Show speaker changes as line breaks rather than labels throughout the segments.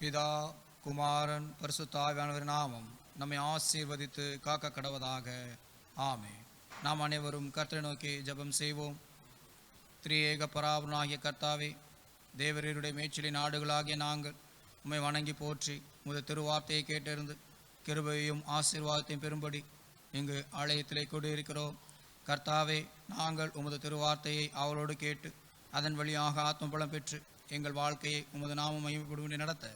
பிதா குமாரன் பரிசுத்த ஆவியானவரின் நாமம் நம்மை ஆசீர்வதித்து காக்க கடவதாக. ஆமென். நாம் அனைவரும் கர்த்தரை நோக்கி ஜெபம் செய்வோம். திரியேக பராபரனாகிய கர்த்தாவே, தேவரீருடைய மேய்ச்சலின் ஆடுகளாகிய நாங்கள் உம்மை வணங்கி போற்றி உமது திருவார்த்தையை கேட்டிருந்து கிருபையையும் ஆசீர்வாதத்தையும் பெறும்படி இங்கு ஆலயத்திலே கூடியிருக்கிறோம். கர்த்தாவே, நாங்கள் உமது திருவார்த்தையை அவளோடு கேட்டு அதன் வழியாக ஆத்மபலம் பெற்று எங்கள் வாழ்க்கையை உமது நாமம் மகிமைப்படும்படி நடத்த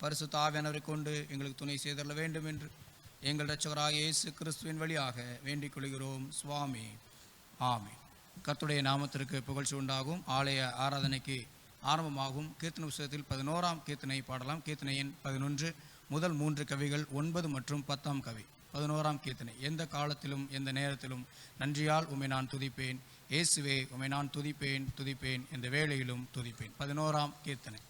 பரிசுத்த ஆவியானவரை கொண்டு எங்களுக்கு துணை செய்தள்ள வேண்டும் என்று எங்கள் இரட்சகராகிய இயேசு கிறிஸ்துவின் வழியாக வேண்டிக் கொள்கிறோம் சுவாமி. ஆமென். கர்த்தருடைய நாமத்திற்கு புகழ்ச்சி உண்டாகும். ஆலய ஆராதனைக்கு ஆரம்பமாகும். கீர்த்தனை புத்தகத்தில் 11ஆம் கீர்த்தனை பாடலாம். கீர்த்தனை எண் 11. முதல் 3 கவிகள் 9 மற்றும் 10ஆம் கவி. 11ஆம் கீர்த்தனை. எந்த காலத்திலும் எந்த நேரத்திலும் நன்றியால் உம்மை நான் துதிப்பேன், இயேசுவே உம்மை நான் துதிப்பேன் துதிப்பேன், இந்த வேளையிலும் துதிப்பேன். 11ஆம் கீர்த்தனை.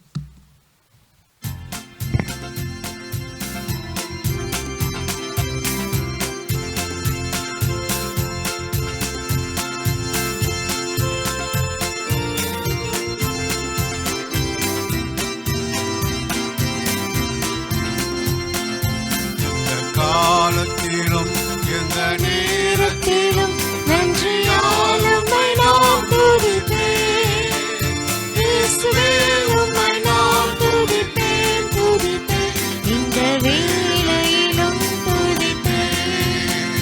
காலத்திலும் எந்த நேரத்திலும் நன்றியால் உம்மை நான் துதிப்பேன், இயேசுவே உம்மை நான் துதிப்பேன் துதிப்பேன், இந்த வேளையிலும் துதிப்பேன்,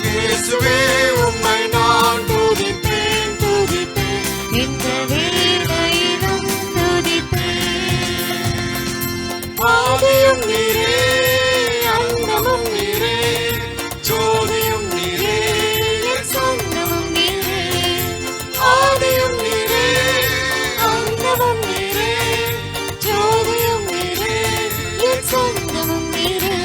இயேசுவே உம்மை நான் துதிப்பேன் துதிப்பேன், இந்த வேளையிலும் துதிப்பேன். ஆதியும் நீரே, அந்தமும் நீரே, ஜோதியும் நீரே, என் சொந்தமும் நீரே. ஆதியும் நீரே, அந்தமும் நீரே, ஜோதியும் நீரே, என் சொந்தமும் நீரே.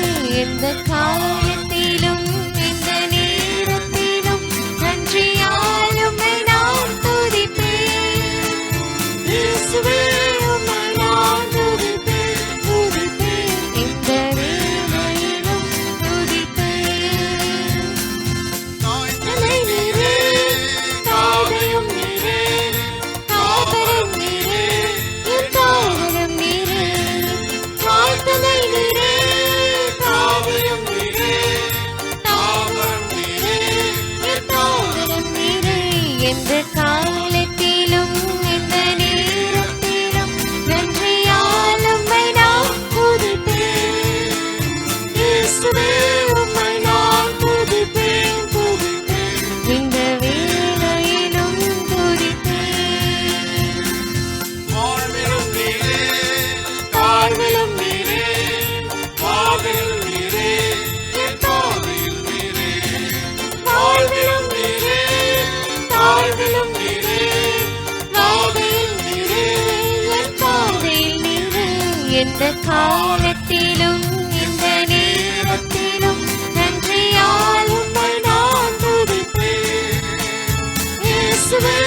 எந்த காலத்திலும் எந்த நேரத்திலும் நன்றியால் உம்மை நான் துதிப்பேன், இயேசுவே உம்மை நான் துதிப்பேன் துதிப்பேன், இந்த வேளையிலும் துதிப்பேன். தாய்த்தலை நீரே, தாதையும் நீரே, தாபரம் நீரே, என் தாவரம் நீரே. தாய்த்தலை நீரே, தாதையும் நீரே, தாபரம் நீரே, என் தாவரம் நீரே. எந்த காலத்திலும் எந்த நேரத்திலும் நன்றியால் உம்மை நான் துதிப்பேன், இயேசுவே உம்மை நான் துதிப்பேன் துதிப்பேன், இந்த வேளையிலும் துதிப்பேன். வாழ்விலும் நீரே, தாழ்விலும் நீரே, பாதையில் நீரே, என் பாதையில் நீரே. வாழ்விலும் நீரே, தாழ்விலும் நீரே, பாதையில் நீரே, என் பாதையில் நீரே. எந்த காலத்திலும் எந்த நேரத்திலும் நன்றியால் உம்மை நான் துதிப்பேன், இயேசுவே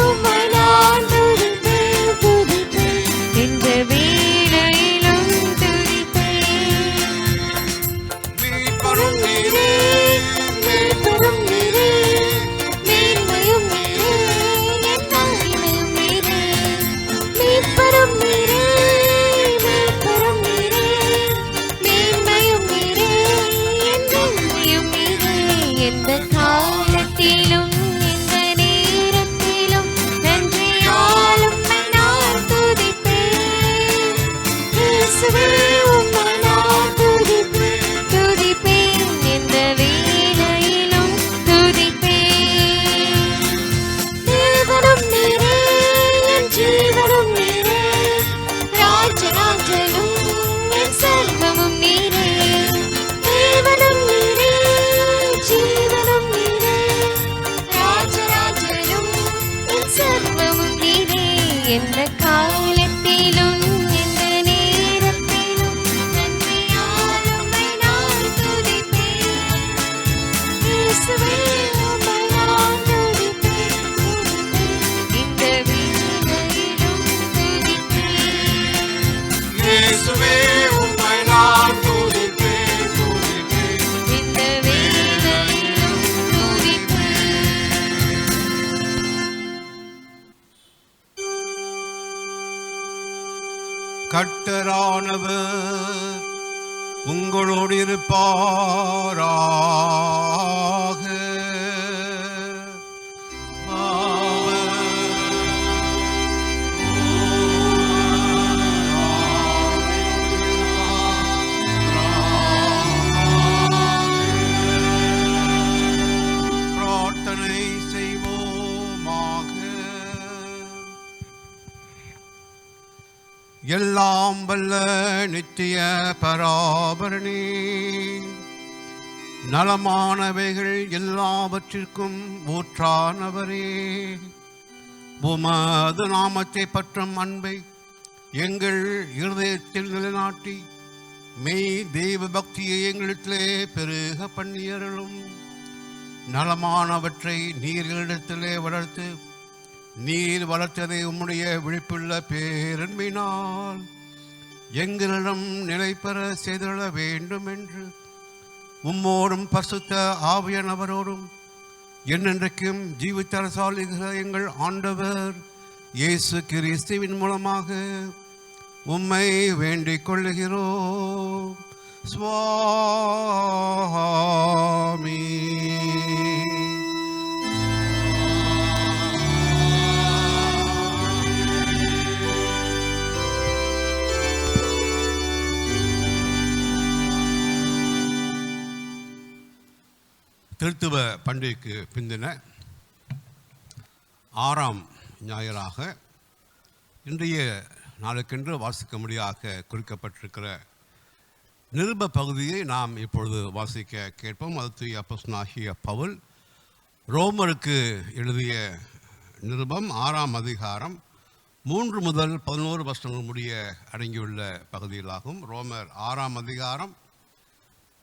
உம்மை நான் துதிப்பேன் துதிப்பேன், இந்த வேளையிலும் துதிப்பேன். மீட்பரும் நீரே, மீட்பரும் நீரே, மேன்மையும் நீரே, என் மகிமையும் நீரே. மீட்பரும் நீரே, மீட்பரும் நீரே, மேன்மையும் நீரே, என் மகிமையும் நீரே. எந்த காலத்திலும் எந்த நேரத்திலும் நன்றியால் உம்மை நான் துதிப்பேன், இயேசுவே உம்மை நான் துதிப்பேன் துதிப்பேன், இந்த வேளையிலும் துதிப்பேன். தேவனும் நீரே, என் ஜீவனும் நீரே, ராஜராஜனும் என் சர்வமும் நீரே. தேவனும் நீரே, ஜீவனும் நீரே, ராஜராஜனும் என் சர்வமும் நீரே. எந்த காலத்திலும் எந்த நேரத்திலும் நன்றியால் உம்மை நான் துதிப்பேன், இயேசுவே உம்மை நான் துதிப்பேன் துதிப்பேன், இந்த வேளையிலும் துதிப்பேன், இயேசுவே உம்மை நான் துதிப்பேன் துதிப்பேன், இந்த வேளையிலும் துதிப்பேன்.
கர்த்தரானவர் உங்களோடு இருப்பாராக. பிரார்த்தனை செய்வோமாக. எல்லாம் வல்ல நித்திய பராபரணி, நலமானவைகள் எல்லாவற்றிற்கும் ஊற்றானவரே, உமது நாமத்தை பற்றும் அன்பை எங்கள் இருதயத்தில் நிலைநாட்டி மெய் தெய்வ பக்தியை எங்களிடத்திலே பெருக பண்ணியருளும். நலமானவற்றை நீர்களிடத்திலே வளர்த்து நீர் வளர்த்ததை உம்முடைய விழிப்புள்ள பேரன்பினால் எங்களிடம் நிலை பெற செய்துள்ள வேண்டும் என்று உம்மோடும் பரிசுத்த ஆவியானவரோடும் என்னென்றைக்கும் ஜீவித்தரசாலிகிற எங்கள் ஆண்டவர் இயேசு கிறிஸ்துவின் மூலமாக உம்மை வேண்டிக் கொள்ளுகிறோம். சுவாமி. திருத்துவ பண்டிகைக்கு பிந்தின 6ஆம் ஞாயிறாக இன்றைய நாளுக்கென்று வாசிக்கும்படியாக குறிக்கப்பட்டிருக்கிற நிருப பகுதியை நாம் இப்பொழுது வாசிக்க கேட்போம். அது தூய அப்போஸ்தலனாகிய பவுல் ரோமருக்கு எழுதிய நிருபம் 6ஆம் அதிகாரம் 3 முதல் 11 வசனங்கள் முடிய அடங்கியுள்ள பகுதிகளாகும். ரோமர் 6ஆம் அதிகாரம்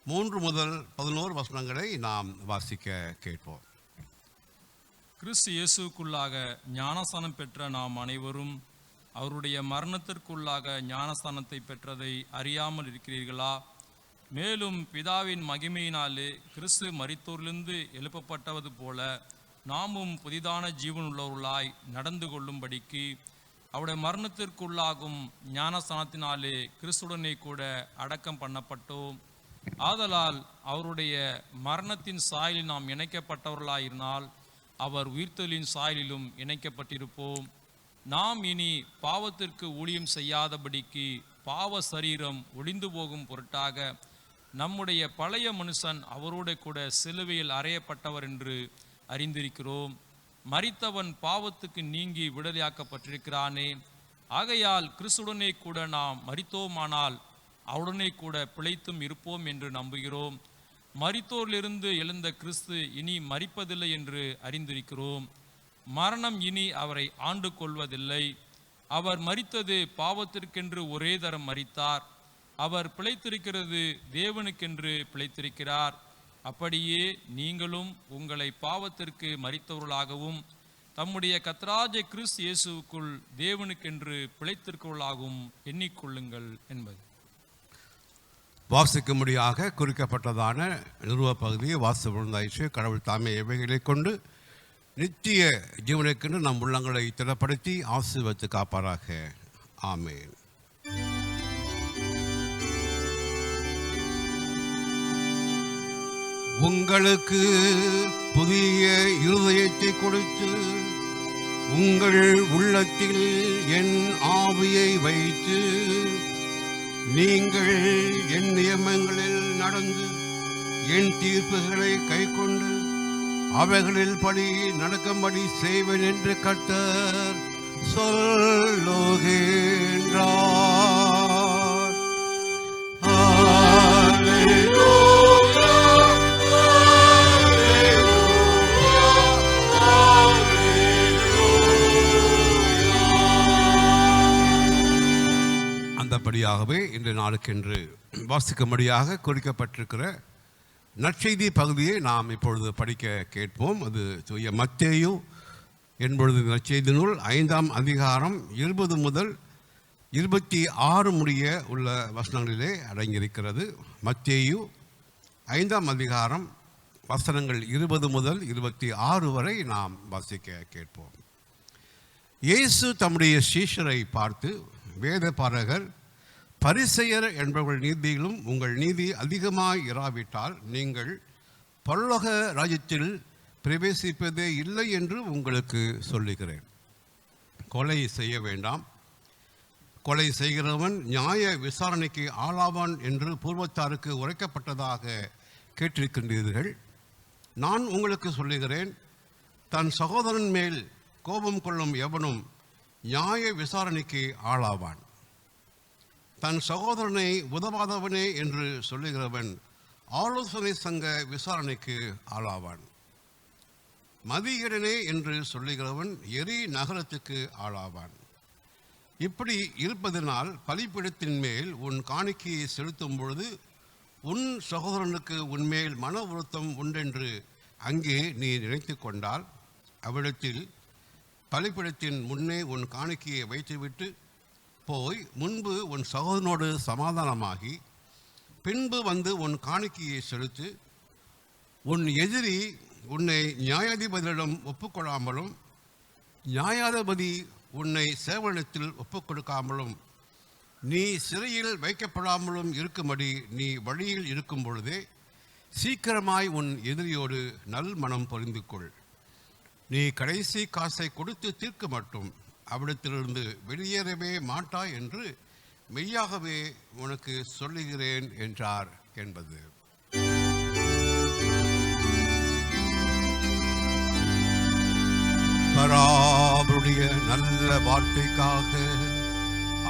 3 முதல் 11 வசனங்களை நாம் வாசிக்க கேட்போம்.
கிறிஸ்து இயேசுக்குள்ளாக ஞானஸ்தானம் பெற்ற நாம் அனைவரும் அவருடைய மரணத்திற்குள்ளாக ஞானஸ்தானத்தை பெற்றதை அறியாமல் இருக்கிறீர்களா? மேலும் பிதாவின் மகிமையினாலே கிறிஸ்து மரித்தோரிலிருந்து எழுப்பப்பட்டது போல நாமும் புதிதான ஜீவனுள்ளவர்களாய் நடந்து கொள்ளும்படிக்கு அவருடைய மரணத்திற்குள்ளாகும் ஞானஸ்தானத்தினாலே கிறிஸ்துடனே கூட அடக்கம் பண்ணப்பட்டோம். ஆதலால் அவருடைய மரணத்தின் சாயலில் நாம் இணைக்கப்பட்டவர்களாயிருந்தால் அவர் உயிர்த்தெழுதலின் சாயலிலும் இணைக்கப்பட்டிருப்போம். நாம் இனி பாவத்திற்கு ஊழியம் செய்யாதபடிக்கு பாவ சரீரம் ஒழிந்து போகும் பொருட்டாக நம்முடைய பழைய மனுஷன் அவரோடு கூட சிலுவையில் அறையப்பட்டவர் என்று அறிந்திருக்கிறோம். மரித்தவன் பாவத்துக்கு நீங்கி விடுதலையாக்கப்பட்டிருக்கிறானே. ஆகையால் கிறிஸ்துடனே கூட நாம் மரித்தோமானால் அவருடனே கூட பிழைத்தும் இருப்போம் என்று நம்புகிறோம். மரித்தோரிலிருந்து எழுந்த கிறிஸ்து இனி மரிப்பதில்லை என்று அறிந்திருக்கிறோம். மரணம் இனி அவரை ஆண்டு கொள்வதில்லை. அவர் மரித்தது பாவத்திற்கென்று ஒரே தரம் மரித்தார். அவர் பிழைத்திருக்கிறது தேவனுக்கென்று பிழைத்திருக்கிறார். அப்படியே நீங்களும் உங்களை பாவத்திற்கு மரித்தவர்களாகவும் தம்முடைய கர்த்தராகிய கிறிஸ்து இயேசுவுக்குள் தேவனுக்கென்று பிழைத்திருக்கிறவர்களாகவும் எண்ணிக்கொள்ளுங்கள் என்பது.
வாசிக்கும்படியாக குறிக்கப்பட்டதான நிறுவ பகுதியை வாசித்தாயிற்று. கடவுள் தாமே எவைகளை கொண்டு நித்திய ஜீவனுக்கென்று நம் உள்ளங்களை திடப்படுத்தி ஆசீர்வதித்து காப்பாராக. ஆமென். உங்களுக்கு புதிய இருதயத்தை கொடுத்து உங்கள் உள்ளத்தில் என் ஆவியை வைத்து நீங்கள் என் நியமங்களில் நடந்து என் தீர்ப்புகளை கைக்கொண்டு அவைகளில் படி நடக்கும்படி செய்வேன் என்று கர்த்தர் சொல்லுகின்றார். அந்தபடியாகவே இன்று நாளுக்கென்று வாசிக்கும்படியாக குறிக்கப்பட்டிருக்கிற நற்செய்தி பகுதியை நாம் இப்பொழுது படிக்க கேட்போம். அது தூய மத்தேயு என்பொழுது நற்செய்தி நூல் 5ஆம் அதிகாரம் 20 முதல் 26 முடிய உள்ள வசனங்களிலே அடங்கியிருக்கிறது. மத்தேயு 5ஆம் அதிகாரம் வசனங்கள் 20 முதல் 26 வரை நாம் வாசிக்க கேட்போம். இயேசு தம்முடைய சீஷரை பார்த்து, வேதபாரகர் பரிசேயர் என்பவர்கள் நீதியிலும் உங்கள் நீதி அதிகமாய் இராவிட்டால் நீங்கள் பரலோக ராஜ்யத்தில் பிரவேசிப்பதே இல்லை என்று உங்களுக்கு சொல்லுகிறேன். கொலை செய்ய வேண்டாம், கொலை செய்கிறவன் நியாய விசாரணைக்கு ஆளாவான் என்று பூர்வத்தாருக்கு உரைக்கப்பட்டதாக கேட்டிருக்கின்றீர்கள். நான் உங்களுக்கு சொல்லுகிறேன், தன் சகோதரன் மேல் கோபம் கொள்ளும் எவனும் நியாய விசாரணைக்கு ஆளாவான். தன் சகோதரனை உதவாதவனே என்று சொல்லுகிறவன் ஆலோசனை சங்க விசாரணைக்கு ஆளாவான். மதியீடனே என்று சொல்லுகிறவன் எரி நகரத்துக்கு ஆளாவான். இப்படி இருப்பதனால் பலிபீடத்தின் மேல் உன் காணிக்கையை செலுத்தும் பொழுது உன் சகோதரனுக்கு உன்மேல் மன வருத்தம் உண்டென்று அங்கே நீ நினைத்து கொண்டால் அவ்விடத்தில் பலிபீடத்தின் முன்னே உன் காணிக்கையை வைத்துவிட்டு போய் முன்பு உன் சகோதரனோடு சமாதானமாகி பின்பு வந்து உன் காணிக்கையை செலுத்து. உன் எதிரி உன்னை நியாயாதிபதியிடம் ஒப்புக்கொள்ளாமலும் நியாயாதிபதி உன்னை சேவகத்தில் ஒப்புக்கொடுக்காமலும் நீ சிறையில் வைக்கப்படாமலும் இருக்கும்படி நீ வழியில் இருக்கும் பொழுதே சீக்கிரமாய் உன் எதிரியோடு நல் மனம் பொரிந்து கொள். நீ கடைசி காசை கொடுத்து தீர்க்க மட்டும் அவ்விடத்திலிருந்து வெளியேறவே மாட்டாய் என்று மெய்யாகவே உனக்கு சொல்லுகிறேன் என்றார் என்பது. அவருடைய நல்ல வார்த்தைக்காக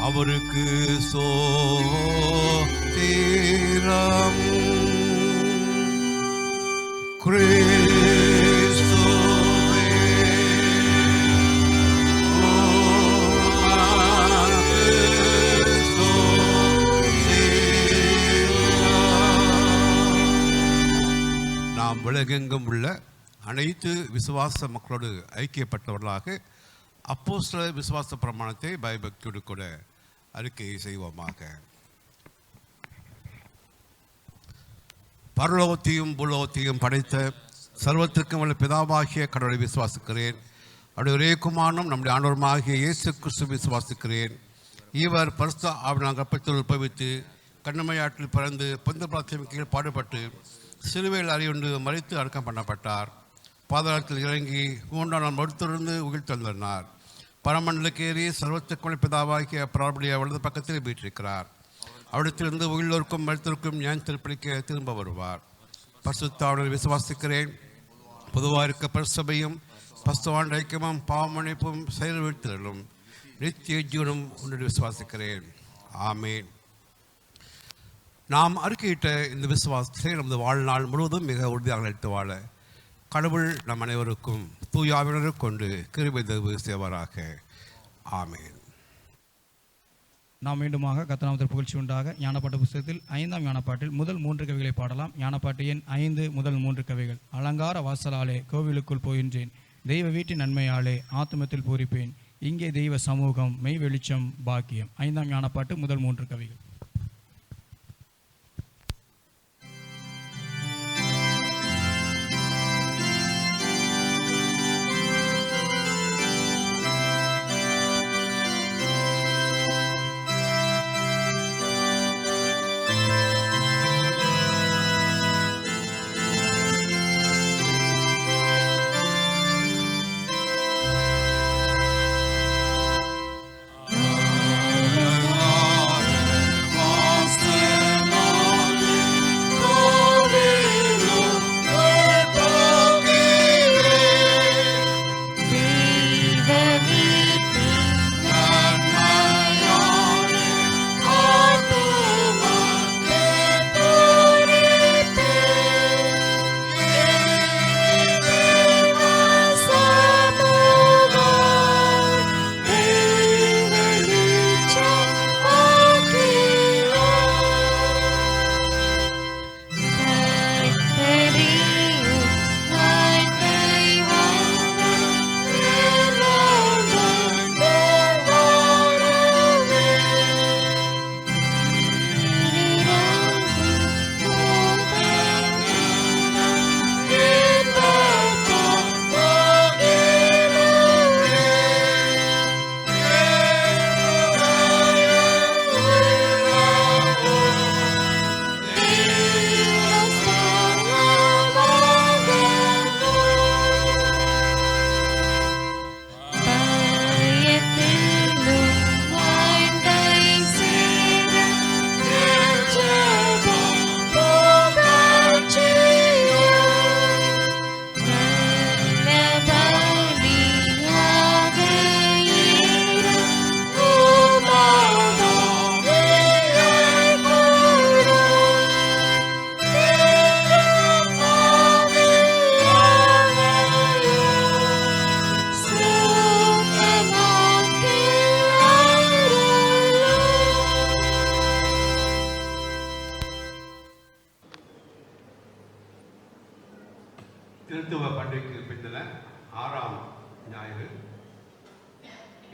அவருக்கு சோத்திரம். கிறிஸ்துவே நாம் உலகெங்கும் உள்ள அனைத்து விசுவாச மக்களோடு ஐக்கியப்பட்டவர்களாக அப்போஸ்தல விசுவாச பிரமாணத்தை பயபக்தியோடு கூட அறிக்கை செய்வோமாக. பரலோகத்தையும் பூலோகத்தையும் படைத்த சர்வத்திற்கும் உள்ள பிதாவாகிய கடவுளை விசுவாசிக்கிறேன். அவருடைய ஒரே குமாரனும் நம்முடைய ஆண்டவருமாகிய இயேசு கிறிஸ்து விசுவாசிக்கிறேன். இவர் பரிசுத்த ஆவியானவரால் கர்ப்பத்தில் உற்பவித்து கன்னிமையாற்றில் பிறந்து பொந்து பிரார்த்தனையின் கீழ் பாடுபட்டு சிலுவையில் அறியுண்டு மரித்து அடக்கம் பண்ணப்பட்டார். பாதாளத்தில் இறங்கி 3ஆம் நாள் மறுத்திருந்து உயிர் தந்தார். பரமண்டலுக்கு ஏறி சர்வத்திற்குள்ள பிதாவாகிய பிதாவுடைய வலது பக்கத்தில் வீற்றிருக்கிறார். அவிடத்திலிருந்து உயிரோருக்கும் மருத்துவருக்கும் ஞான திருப்பலிக்க திரும்ப வருவார். பரிசுத்த ஆவியானவரை விசுவாசிக்கிறேன். பொதுவாக இருக்க பரிசபையும் பரிசுத்த ஐக்கியமும் பாவமன்னிப்பும் செயல் வீழ்த்தலும் நித்திய ஜீவனும் உன்னுடைய விசுவாசிக்கிறேன். ஆமேன். நாம் அறிக்கையிட்ட இந்த விசுவாசத்தை நமது வாழ்நாள் முழுவதும் மிக உறுதியாக நிலைத்து வாழ கடவுள் நம் அனைவருக்கும் தூய ஆவியானவரை கொண்டு கிருபை தயவு செய்வாராக. ஆமேன்.
நாம் மீண்டுமாக கர்த்தர் புகழ்ச்சி உண்டாக ஞானப்பாட்டு புத்தகத்தில் 5ஆம் ஞானப்பாட்டில் முதல் 3 கவிகளை பாடலாம். ஞானப்பாட்டு எண் 5 முதல் 3 கவிகள். அலங்கார வாசலாலே கோவிலுக்குள் போகின்றேன், தெய்வ வீட்டின் நன்மையாலே ஆத்துமத்தில் பூரிப்பேன், இங்கே தெய்வ சமூகம் மெய் வெளிச்சம் பாக்கியம். 5ஆம் ஞானப்பாட்டு முதல் 3 கவிகள்.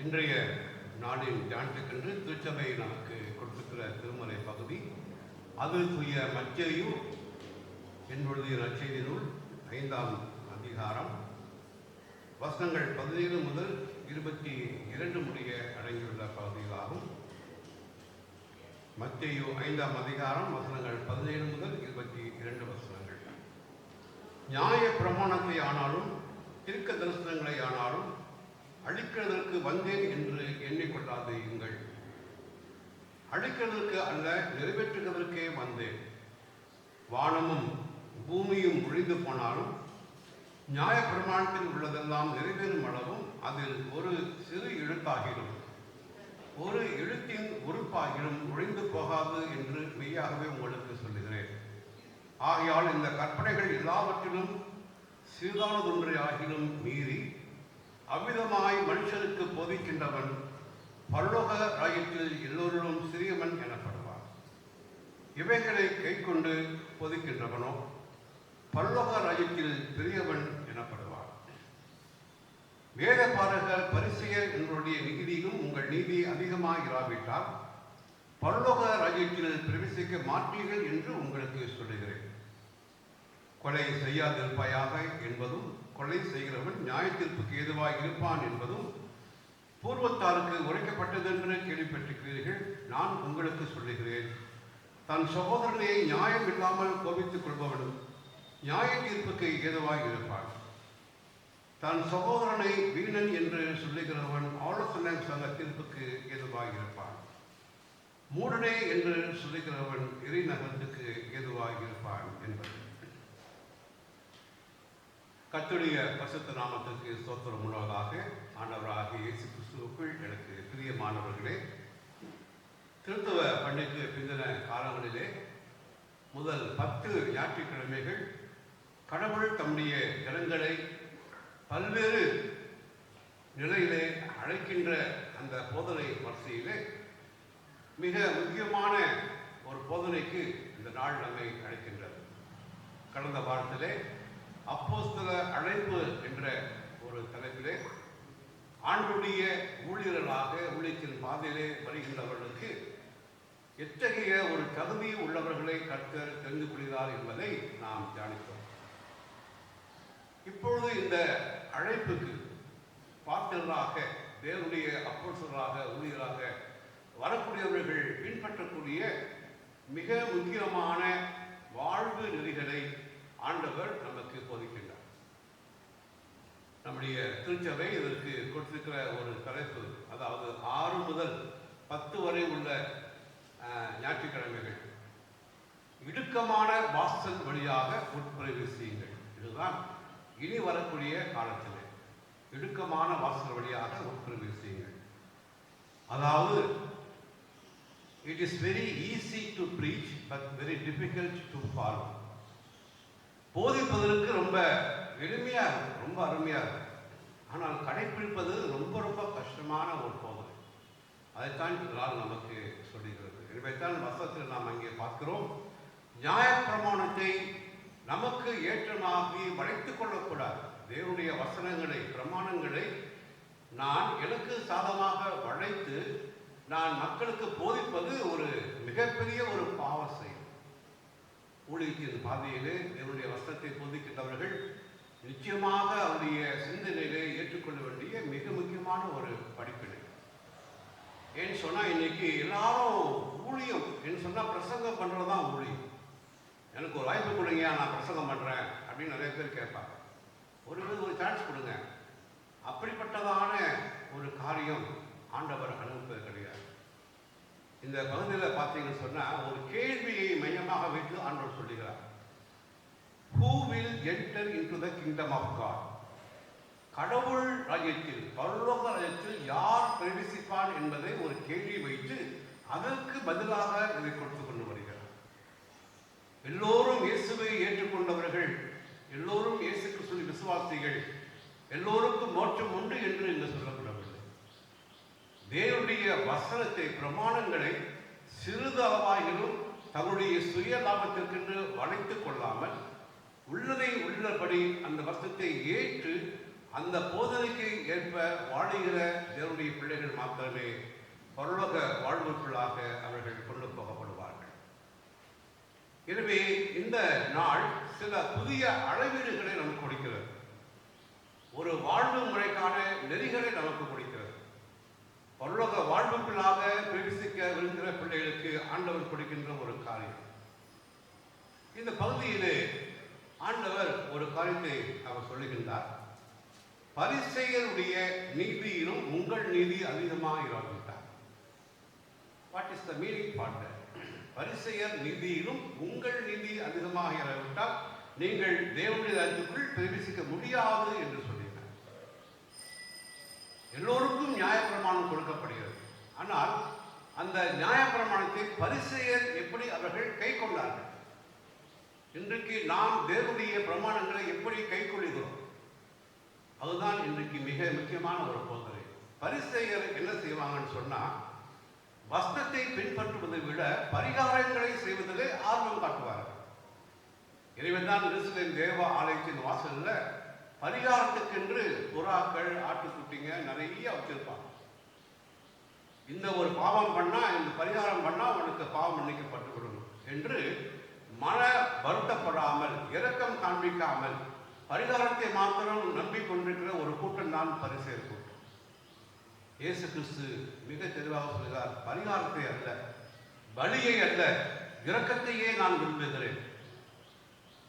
இன்றைய நாளின் தியானத்துக்கென்று திருச்சபை நமக்கு கொடுத்திருக்கிற திருமறை பகுதி அது தூய மத்தேயு என்பது நற்செய்தி நூல் 5ஆம் அதிகாரம் வசனங்கள் 17 முதல் 22 முடிய அடங்கியுள்ள பகுதிகளாகும். மத்தேயு 5ஆம் அதிகாரம் வசனங்கள் 17 முதல் 22 வசனங்கள். நியாய பிரமாணத்தை ஆனாலும் தீர்க்க தரிசனங்களை ஆனாலும் அழிக்கிறதற்கு வந்தேன் என்று எண்ணிக்கொள்ளாதீர்கள். அழிக்கிறதற்கு அல்ல, நிறைவேற்றுவதற்கே வந்தேன். வானமும் பூமியும் ஒழிந்து போனாலும் நியாய பிரமாணத்தில் உள்ளதெல்லாம் நிறைவேறும் அளவும் அதில் ஒரு சிறு எழுத்தாகிலும் ஒரு எழுத்தின் உறுப்பாகிலும் ஒழிந்து போகாது என்று மெய்யாகவே உங்களுக்கு சொல்லுகிறேன். ஆகையால் இந்த கற்பனைகள் எல்லாவற்றிலும் சிறிதானதொன்றை ஆகிலும் மீறி அவ்விதமாய் மனுஷருக்கு போதிக்கின்றவன் பரலோக ராஜ்யத்தில் எல்லோரிலும் சிறியவன் எனப்படுவார். இவைகளை கைக்கொண்டு போதிக்கின்றவனோ பரலோக ராஜ்யத்தில் பெரியவன் எனப்படுவார். வேத பாரகர் பரிசேயர் என்பவருடைய நீதியும் உங்கள் நீதி அதிகமாக இராவிட்டால் பரலோக ராஜ்யத்தில் பிரவேசிக்க மாட்டீர்கள் என்று உங்களுக்கு சொல்லுகிறேன். கொலை செய்யாதிருப்பாயாக என்பதும் கொலை செய்கிறவன் நியாய தீர்ப்புக்கு ஏதுவாக இருப்பான் என்பதும் பூர்வத்தாருக்கு உரைக்கப்பட்டதென்று கேள்விப்பட்டிருக்கிறீர்கள். நான் உங்களுக்கு சொல்லுகிறேன், தன் சகோதரனை நியாயம் இல்லாமல் கோபித்துக் கொள்பவனும் நியாய தீர்ப்புக்கு ஏதுவாக இருப்பான். தன் சகோதரனை வீணன் என்று சொல்லுகிறவன் ஆலோசனை சங்க தீர்ப்புக்கு ஏதுவாக இருப்பான். மூடனே என்று சொல்லுகிறவன் எரி நகரத்துக்கு ஏதுவாக இருப்பான் என்பது. கர்த்தருடைய பரிசுத்த நாமத்திற்கு ஸ்தோத்திரம் உண்டாவதாக. ஆண்டவராகிய இயேசு கிறிஸ்துவுக்குள் எனக்கு பிரியமானவர்களே, கிறிஸ்தவ பண்டிகைக்கு பிந்தின காலங்களிலே முதல் 10 ஞாயிற்றுக்கிழமைகள் கடவுள் தம்முடைய ஜனங்களை பல்வேறு நிலையிலே அழைக்கின்ற அந்த போதனை வரிசையிலே மிக முக்கியமான ஒரு போதனைக்கு இந்த நாள் நம்மை அழைக்கின்றது. கடந்த வாரத்திலே அப்போஸ்தல அழைப்பு என்ற ஒரு தலைப்பிலே ஆண்டுடைய ஊழியர்களாக ஊழியத்தின் பாதையிலே வருகின்றவர்களுக்கு எத்தகைய ஒரு தகுதி உள்ளவர்களை கர்த்தர் தெரிந்து கொள்கிறார் என்பதை நாம் தியானித்தோம். இப்பொழுது இந்த அழைப்புக்கு பாத்திரராக தேவனுடைய அப்போஸ்தலராக ஊழியராக வரக்கூடியவர்கள் பின்பற்றக்கூடிய மிக முக்கியமான வாழ்வு நெறிகளை ஆண்டவர் நமக்கு போதிக்கின்றார். நம்முடைய திருச்சபை இதற்கு கொடுத்திருக்கிற ஒரு தலைப்பு, அதாவது 6 முதல் 10 வரை உள்ள ஞாயிற்றுக்கிழமைகள் இடுக்கமான வாசல் வழியாக உட்பிரவேசியுங்கள். இதுதான் இனி வரக்கூடிய காலத்தில் இடுக்கமான வாசல் வழியாக உட்பிரவேசியுங்கள். அதாவது it is very easy to preach but very difficult to follow. போதிப்பதற்கு ரொம்ப எளிமையா இருக்கும், ரொம்ப அருமையா இருக்கும். ஆனால் கடைபிடிப்பது ரொம்ப ரொம்ப கஷ்டமான ஒரு போதனை. அதைத்தான் இதனால் நமக்கு சொல்லுகிறது. எனவேதான் வசனத்தில் நாம் அங்கே பார்க்கிறோம், நியாய பிரமாணத்தை நமக்கு ஏற்றமாகி வளைத்துக் கொள்ளக்கூடாது. தேவனுடைய வசனங்களை பிரமாணங்களை நான் எனக்கு சாதமாக வளைத்து நான் மக்களுக்கு போதிப்பது ஒரு மிகப்பெரிய ஒரு பாவ செயல். ஊழியத்தின் பாதையிலே தேவனுடைய வசனத்தை போதிக்கின்றவர்கள் நிச்சயமாக அவருடைய சிந்தனையிலே ஏற்றுக்கொள்ள வேண்டிய மிக முக்கியமான ஒரு படிப்பினை. ஏன்னு சொன்னால் இன்னைக்கு எல்லாரும் ஊழியம் என்று சொன்னால் பிரசங்கம் பண்ணுறது தான் ஊழியம். எனக்கு ஒரு வாய்ப்பு கொடுங்க, நான் பிரசங்கம் பண்ணுறேன் அப்படின்னு நிறைய பேர் கேட்பாங்க. ஒரு சான்ஸ் கொடுங்க. அப்படிப்பட்டதான ஒரு காரியம் ஆண்டவர் அனுப்பது கிடையாது. இந்த பகுதியில் பார்த்தீங்கன்னு சொன்னால் ஒரு கேள்வியை மையமாக வைத்து ஆண்டவர் சொல்லுகிறார். Who will enter into the kingdom of God? கடவுள் ராஜ்யத்தில் பரலோக ராஜ்யத்தில் யார் பிரவேசிப்பான் என்பதை ஒரு கேள்வி வைத்து அதற்கு பதிலாக இதை கொடுத்து கொண்டு வருகிறார். எல்லோரும் இயேசுவை ஏற்றுக்கொண்டவர்கள், எல்லோரும் இயேசு கிறிஸ்துவின் விசுவாசிகள், எல்லோருக்கும் மோட்சம் உண்டு என்று இங்கு சொல்லப்படவில்லை. தேவனுடைய வசனத்தை பிரமாணங்களை சிறிது அளவாகிலும் தன்னுடைய சுய லாபத்திற்கென்று வளைத்துக் கொள்ளாமல் உள்ளதை உள்ளபடி அந்த வசனத்தை ஏற்று அந்த போதனைக்கு ஏற்ப வாழுகிற தேவனுடைய பிள்ளைகள் மாத்திரமே பரலோக வாழ்வுக்குள்ளாக அவர்கள் கொண்டு போகப்படுவார்கள். எனவே இந்த நாள் சில புதிய அளவீடுகளை நமக்கு கொடுக்கிறது. ஒரு வாழ்வு முறைக்கான நெறிகளை நமக்கு கொடுக்கிறது. பரலோக வாழ்வுக்குள்ளாக பிரவேசிக்க விரும்புகிற பிள்ளைகளுக்கு ஆண்டவர் கொடுக்கின்ற ஒரு காரியம். இந்த பகுதியிலே ஆண்டவர் ஒரு காரியத்தை அவர் சொல்லுகின்றார். பரிசேயருடைய நீதியிலும் உங்கள் நீதி அதிகமாக இராவிட்டார். What is the meaning for that? பரிசேயர் நீதியிலும் உங்கள் நீதி அதிகமாக இராவிட்டால் நீங்கள் தேவனுடைய ராஜ்யத்துக்குள் பிரவேசிக்க முடியாது என்று சொல்கிறார். எல்லோருக்கும் நியாயப்பிரமாணம் கொடுக்கப்படுகிறது. ஆனால் அந்த நியாயப்பிரமாணத்தை பரிசேயர் எப்படி அவர்கள் கை கொண்டார்கள்? இன்றைக்கு நாம் தேவனுடைய பிரமாணங்களை எப்படி கை கொள்கிறோம்? அதுதான் இன்றைக்கு மிக முக்கியமான ஒரு போதனை. பரிசேயர் என்ன செய்வாங்கன்னு சொன்னா, வஸ்திரத்தை பின்பற்றுவதை விட பரிகாரங்களை செய்வதிலே ஆர்வம் காட்டுவார்கள். இறைவன்தான் எருசலேம் தேவ ஆலயத்தின் வாசல்ல பரிகாரத்துக்கென்று புறாக்கள், ஆட்டுக்குட்டிங்க நிறைய வச்சிருப்பாங்க. இந்த ஒரு பாவம் பண்ணா, இந்த பரிகாரம் பண்ணா உனக்கு பாவம் மன்னிக்கப்பட்டு விடும் என்று மன வருத்தப்படாமல், இரக்கம் காண்பிக்காமல் பரிகாரத்தை மாத்திரம் நம்பிக்கொண்டிருக்கிற ஒரு கூட்டம் தான் பரிசேயர் கூட்டம். இயேசு கிறிஸ்து மிக தெளிவாக சொல்கிறார், பரிகாரத்தை அல்ல, பலியை அல்ல, இரக்கத்தையே நான் விரும்புகிறேன்.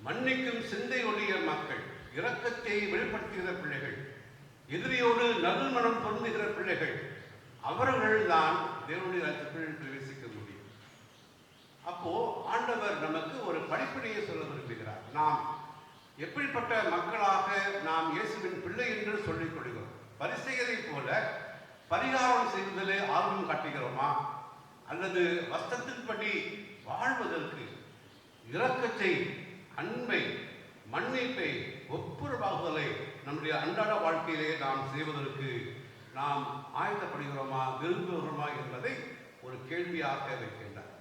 மன்னிக்கும் சிந்தையுடைய மக்கள், இரக்கத்தை வெளிப்படுத்துகிற பிள்ளைகள், எதிரியோடு நல்மனம் பொருந்துகிற பிள்ளைகள், அவர்கள் தான் தேவனுடைய ராஜ்யத்தில் பிரவேசிக்க முடியும். அப்போ ஆண்டவர் நமக்கு ஒரு படிப்பினையை சொல்ல விரும்புகிறார். நாம் எப்படிப்பட்ட மக்களாக நாம் இயேசுவின் பிள்ளை என்று சொல்லிக் கொள்கிறோம்? பரிசேயரை போல பரிகாரம் செய்வதிலே ஆர்வம் காட்டுகிறோமா? அல்லது வஸ்திரத்தின்படி வாழ்வதற்கு இரக்கத்தை, அன்பை, மன்னிப்பை, ஒப்புரவாகுதலை நம்முடைய அன்றாட வாழ்க்கையிலே நாம் செய்வதற்கு நாம் ஆயத்தப்படுகிறோமா, விரும்புகிறோமா என்பதை ஒரு கேள்வியாக வைக்கின்றார்.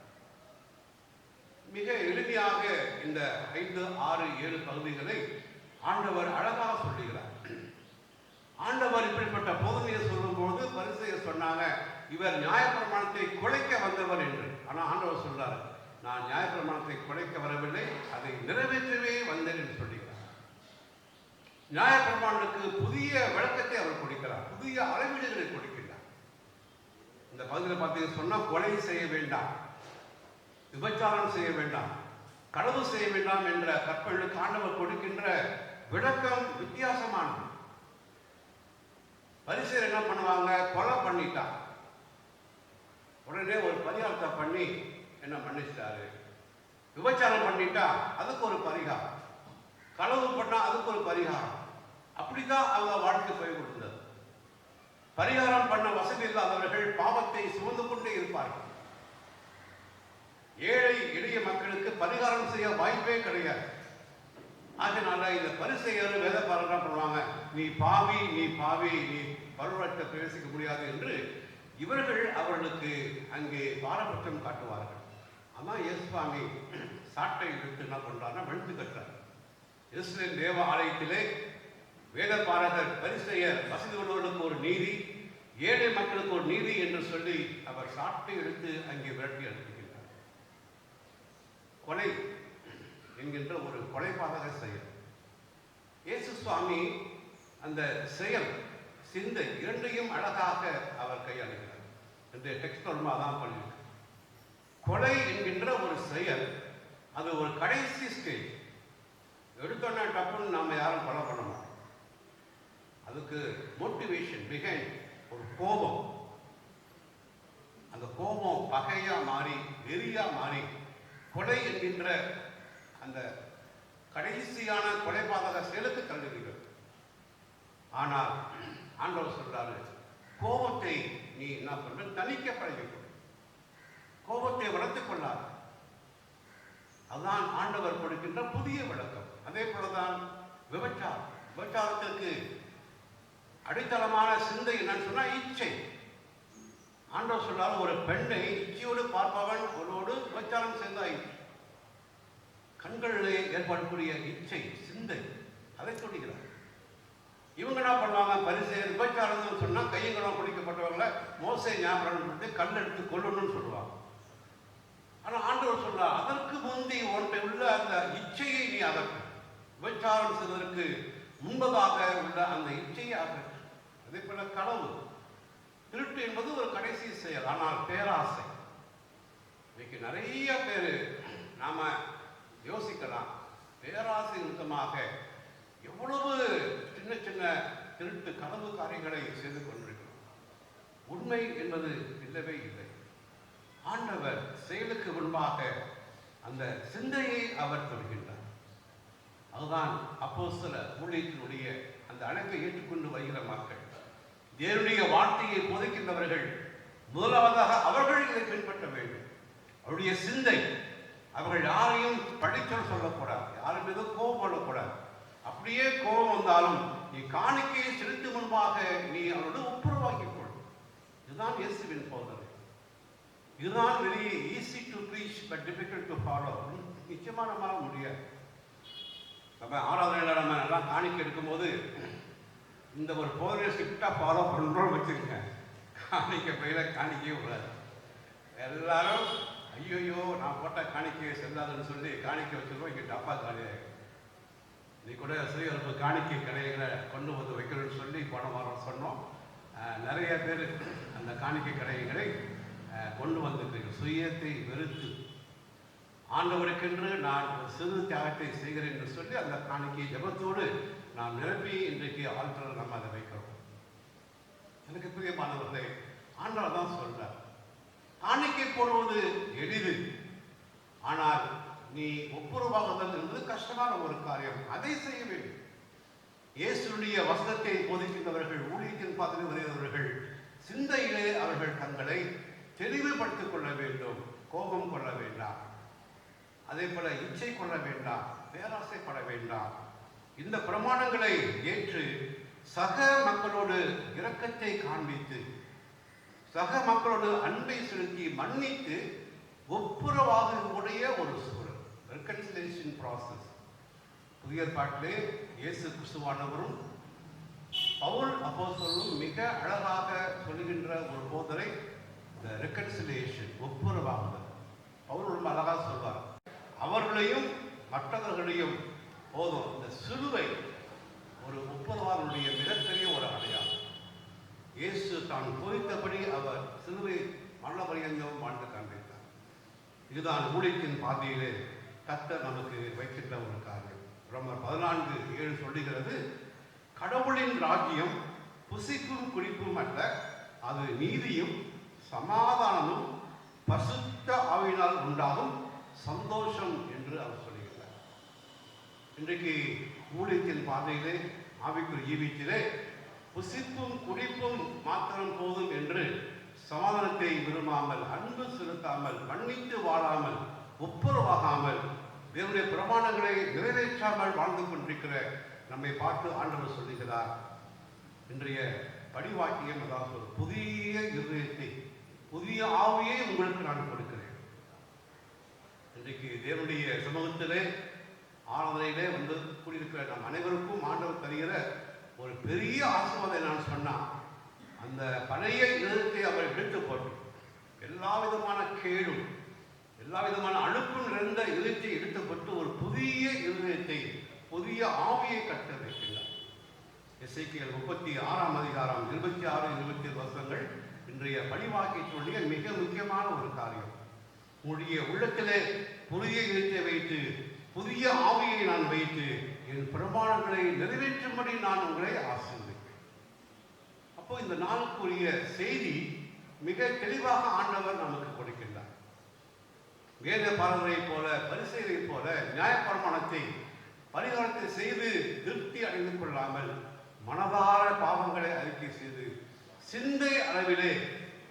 மிக எளிமையாக இந்த 5, 6, 7 பகுதிகளை ஆண்டவர் அழகாக சொல்லுகிறார். ஆண்டவர் இப்படிப்பட்ட போதனையை சொல்லும்போது பரிசேயர் சொன்னாங்க, இவர் நியாயப்பிரமாணத்தை குலைக்க வந்தவர் என்று. ஆனால் ஆண்டவர் சொல்றார், நான் நியாயப்பிரமாணத்தை குலைக்க வரவில்லை, அதை நிறைவேற்றவே வந்தேன் என்று சொல்லுகிறார். நியாயப்பிரமாணத்துக்கு புதிய விளக்கத்தை அவர் கொடுக்கிறார், புதிய அளவீடுகளை கொடுக்கிறார். இந்த பகுதியில் பார்த்தீங்கன்னு சொன்னா, கொலை செய்ய வேண்டாம், விபச்சாரம் செய்ய வேண்டாம், களவு செய்ய வேண்டாம் என்ற கற்பனைகளுக்கு ஆண்டவர் கொடுக்கின்ற விளக்கம் வித்தியாசமானது. பரிசேயர் என்ன பண்ணுவாங்க? கொலை பண்ணிட்டா உடனே ஒரு பரிகாரத்தை பண்ணி என்ன மன்னிச்சிட்டாரு. விபச்சாரம் பண்ணிட்டா அதுக்கு ஒரு பரிகாரம், களவு பண்ணா அதுக்கு ஒரு பரிகாரம். அப்படிதான் அவங்க வாழ்க்கை போய் கொடுத்தது. பரிகாரம் பண்ண வசதி இல்லாதவர்கள் பாவத்தை சுமந்து கொண்டே இருப்பார்கள். ஏழை எளிய மக்களுக்கு பரிகாரம் செய்ய வாய்ப்பே கிடையாது. அதனால இந்த பரிசேயர் வேத பாரகம் பண்ணுவாங்க, நீ பாவி, நீ பாவி, நீ பரலோகத்தை பிரவேசிக்க முடியாது என்று இவர்கள் அவர்களுக்கு அங்கே பாரபட்சம் காட்டுவார்கள். ஆனால் இயேசுவாமி சாட்டை எடுத்து என்ன பண்றாருன்னா வெளுத்து கட்டுறார். எருசலேம் தேவ ஆலயத்திலே வேத பாரகர், பரிசேயர், வசதி உள்ளவர்களுக்கு ஒரு நீதி, ஏழை மக்களுக்கு ஒரு நீதி என்று சொல்லி அவர் சாட்டை எடுத்து அங்கே விரட்டி அனுப்புகிறார். கொலை என்கின்ற ஒரு கொலைபாதக செயல். இயேசு சுவாமி அந்த செயல், சிந்தை இரண்டையும் அழகாக அவர் கையாளுகிறார். இந்த டெக்ஸ்ட் தான் பண்ணியிருக்கு. கொலை என்கின்ற ஒரு செயல், அது ஒரு கடைசி ஸ்டேஜ். எடுத்தோன்னா டப்புன்னு நாம யாரும் கொலை பண்ண மாட்டோம். அதுக்கு மோட்டிவேஷன் பிஹைண்ட் ஒரு கோபம். அந்த கோபம் பகையா மாறி, வெறியா மாறி, கொலை என்கின்ற அந்த கடைசியான கொலைபாதக செயலுக்கு தள்ளுகிறது. ஆனால் ஆண்டவர் சொல்றாரு, கோபத்தை நீ என்ன பண்ற, தணிக்க பழகிக்கொள், கோபத்தை வளர்த்துக் கொள்ளாது. அதுதான் ஆண்டவர் கொடுக்கின்ற புதிய விளக்கம். அதே போலதான் விபச்சாரம். விபச்சாரத்திற்கு அடித்தளமான சிந்தை என்னன்னு சொன்னா இச்சை. ஆண்டவர் சொல்றாரு, ஒரு பெண்ணை இச்சையோடு பார்ப்பவன் அவனோடு விபச்சாரம் செய்தாயிற்று. கண்களிலே ஏற்படக்கூடிய இச்சை, சிந்தை, அதை சொல்லுகிறார். இவங்க என்ன பண்ணுவாங்க, பரிசேயர் விபச்சாரம்னு சொன்னால் கையங்களும் குடிக்கப்பட்டவங்களை மோசே ஞாபகம் கல் எடுத்து கொல்லணும்னு சொல்லுவாங்க. ஆனால் ஆண்டவர் சொல்றார், அதற்கு முந்தி ஒன்றை உள்ள அந்த இச்சையை நீ அகற்று. விபச்சாரம் செய்வதற்கு முன்பதாக உள்ள அந்த இச்சையை அகற்று. அதே போல களவு, திருட்டு என்பது ஒரு கடைசி செயல். ஆனால் பேராசை, இன்னைக்கு நிறைய பேர் நாம யோசிக்கலாம், பேராசை நிமித்தமாக எவ்வளவு சின்ன சின்ன திருட்டு களவு காரியங்களை செய்து கொண்டிருக்கிறோம். உண்மை என்பது இல்லவே இல்லை. ஆண்டவர் செயலுக்கு முன்பாக அந்த சிந்தையை அவர் தொடுகின்றார். அதுதான் அப்போஸ்தலர் ஊழியத்தினுடைய அந்த அழைப்பை ஏற்றுக்கொண்டு வருகிற மக்கள், தேவனுடைய வார்த்தையை போதிக்கின்றவர்கள், முதலாவதாக அவர்கள் இதை பின்பற்ற வேண்டும். அவருடைய சிந்தை, அவர்கள் யாரையும் பழிச்சொல் சொல்லக்கூடாது, யாரும் மீது கோபம் கொள்ளக்கூடாது. அப்படியே கோபம் வந்தாலும் நீ காணிக்கையை செலுத்தும் முன்பாக நீ அவரோடு ஒப்புரவாக்கிக் கொள். இதுதான் இயேசுவின் போதனை. இதுதான் very easy to preach but difficult to follow. நிச்சயமா நம்மளால முடியாது. நம்ம ஆராதனையில் நம்ம நல்லா காணிக்கை எடுக்கும்போது இந்த ஒரு போதனை ஸ்ட்ரிக்டாக ஃபாலோ பண்ணுறோம் வச்சுருங்க, காணிக்கை பையில காணிக்கையே விடாது. எல்லாரும் ஐயோயோ நான் போட்ட காணிக்கையை செல்லாதுன்னு சொல்லி காணிக்கை வச்சுருவோம். இங்கே டப்பா காலியாக நீ கூட ஸ்ரீவரப்பு காணிக்கை கடைகளை கொண்டு வந்து வைக்கணும்னு சொல்லி போன வாரம் சொன்னோம். நிறைய பேர் அந்த காணிக்கை கடைகளை கொண்டு வந்திருக்கிறீர்கள். சுயத்தை வெறுத்து ஆண்டவருக்கென்று நான் ஒரு சிறு தியாகத்தை செய்கிறேன் என்று சொல்லி அந்த காணிக்கை ஜபத்தோடு நாம் நிரப்பி இன்றைக்கு ஆல்டர் நம்ம அதை வைக்கிறோம். எனக்கு பிரியமானவர்களே, ஆண்டவர் தான் சொல்றார், காணிக்கை போடுவது எளிது, ஆனால் நீ ஒப்புரவாகுதல் என்பது கஷ்டமான ஒரு காரியம். அதை செய்ய வேண்டும். இயேசுடைய வசனத்தை போதிக்கின்றவர்கள், ஊழியத்தின் பாதையில் வருகிறவர்கள், சிந்தையிலே அவர்கள் தங்களை தெளிவுபடுத்திக் கொள்ள வேண்டும். கோபம் கொள்ள வேண்டாம், அதே போல இச்சை கொள்ள வேண்டாம், பேராசைப்பட வேண்டாம். இந்த பிரமாணங்களை ஏற்று சக மக்களோடு இரக்கத்தை காண்பித்து, சக மக்களோடு அன்பை செலுத்தி மன்னித்து ஒப்புரவாகக்கூடிய ஒரு சூழல், ரெக்கன்சிலேஷன் ப்ராசஸ். புதிய ஏற்பாட்டிலே இயேசு கிறிஸ்துவானவரும் பவுல் அப்போஸ்தலரும் மிக அழகாக சொல்லுகின்ற ஒரு போதனை, இந்த ரெக்கன்சிலேஷன், ஒப்புரவாகுதல். பவுல் ரொம்ப அழகாக சொல்வார், அவர்களையும் மற்றவர்களையும் போதும். இந்த சிலுவை ஒரு ஒப்புரவாளனுடைய மிகப்பெரிய ஒரு அடையாளம். இயேசு தான் போதித்தபடி அவர் சிலுவை மரண பரியந்தம் வாழ்ந்து காண்பித்தார். இதுதான் ஊழியத்தின் பாதையிலே கர்த்தர் நமக்கு வைக்கின்ற ஒரு காரியம். ரோமர் 14:7 சொல்லுகிறது, கடவுளின் ராஜ்யம் புசிப்பும் குடிப்பும் அல்ல, அது நீதியும் சமாதானமும் பசுத்த ஆவியினால் உண்டாகும் சந்தோஷம் என்று அவர் சொல்லுகிறார். இன்றைக்கு ஊழியத்தின் பாதையிலே ஆவிக்குரிய ஜீவியத்திலே புசிப்பும் குடிப்பும் மாத்திரம் போதும் என்று சமாதானத்தை விரும்பாமல், அன்பு செலுத்தாமல், மன்னித்து வாழாமல், ஒப்புரவாகாமல், தேவனுடைய பிரமாணங்களை நிறைவேற்றாமல் வாழ்ந்து கொண்டிருக்கிற நம்மை பார்த்து ஆண்டவர் சொல்லுகிறார், இன்றைய படிவாக்கியம், அதாவது ஒரு புதிய இருதயத்தை, புதிய ஆவியை உங்களுக்கு நான் கொடுக்கிறேன். இன்றைக்கு தேவனுடைய சமூகத்திலே ஆராதனையிலே வந்து கூடியிருக்கிற நம் அனைவருக்கும் ஆண்டவர் தருகிற ஒரு பெரிய ஆசீர்வாதம் நான் சொன்னான், அந்த பழைய இருதயத்தை அவர் எடுத்து போட்டு எல்லா விதமான கேடும், எல்லா விதமான அழுப்பும் நிறைந்த இருதயத்தை எடுத்துப்பட்டு ஒரு புதிய இருதயத்தை, புதிய ஆவியை கட்ட வைக்கிறார். எசேக்கியேல் 36 26, 27 வசனங்கள் இன்றைய பழிவாக்கியத்தினுடைய மிக முக்கியமான ஒரு காரியம். உங்களுடைய உள்ளத்திலே புதிய இருதயத்தை வைத்து, புதிய ஆவியை நான் வைத்து, என் பிரமாணங்களை நிறைவேற்றும்படி நான் உங்களை ஆசீர்வதிப்பேன். அப்போ இந்த நாளுக்குரிய செய்தி மிக தெளிவாக ஆண்டவர் நமக்கு கொடுக்கின்றார். வேத பாரம்பரை போல, பரிசேயரை போல நியாயப்பிரமாணத்தை பரிகாரத்தை செய்து திருப்தி அடைந்து கொள்ளாமல், மனதார பாவங்களை அறிக்கை செய்து சிந்தை அளவிலே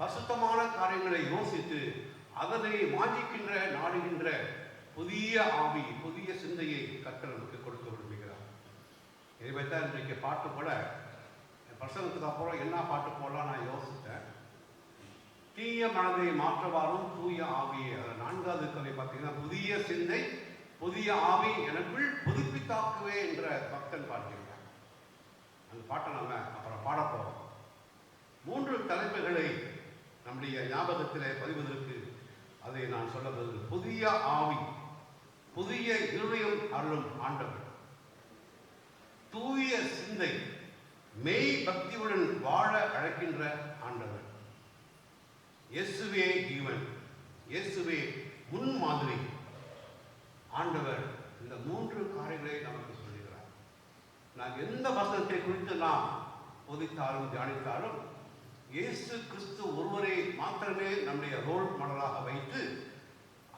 பசுத்தமான காரியங்களை யோசித்து அதனை வாஞ்சிக்கின்ற, நாடுகின்ற புதிய ஆவி, புதிய சிந்தையை கர்த்தர் நமக்கு கொடுக்க விரும்புகிறார். இதைத்தான் இன்றைக்கு பாட்டு போல, பிரசங்கத்துக்கு அப்புறம் என்ன பாட்டு போடலாம் நான் யோசித்தேன். தீய மனதை மாற்றவாறும் தூய ஆவியை, அதில் 4வது கதை பார்த்தீங்கன்னா, புதிய சிந்தை புதிய ஆவி எனக்குள் புதுப்பித்தாக்குவே என்ற பக்தன் பார்க்கிறார். அந்த பாட்டை நம்ம அப்புறம் பாடப்போகிறோம். 3 தலைப்புகளை நம்முடைய ஞாபகத்திலே பதிவதற்கு அதை நான் சொல்ல வருகிறேன். புதிய ஆவி, புதிய இருதயம் அருளும் ஆண்டவர், தூய சிந்தை, மெய் பக்தியுடன் வாழ அழைக்கின்ற ஆண்டவர், இயேசுவே ஜீவன், இயேசுவே முன்மாதிரி. ஆண்டவர் இந்த 3 காரியங்களை நமக்கு சொல்லுகிறார். நான் எந்த வசனத்தை குறித்து நாம் போதித்தாலும் தியானித்தாலும் இயேசு கிறிஸ்து ஒருவரை மாத்திரமே நம்முடைய ரோல் மாடலாக வைத்து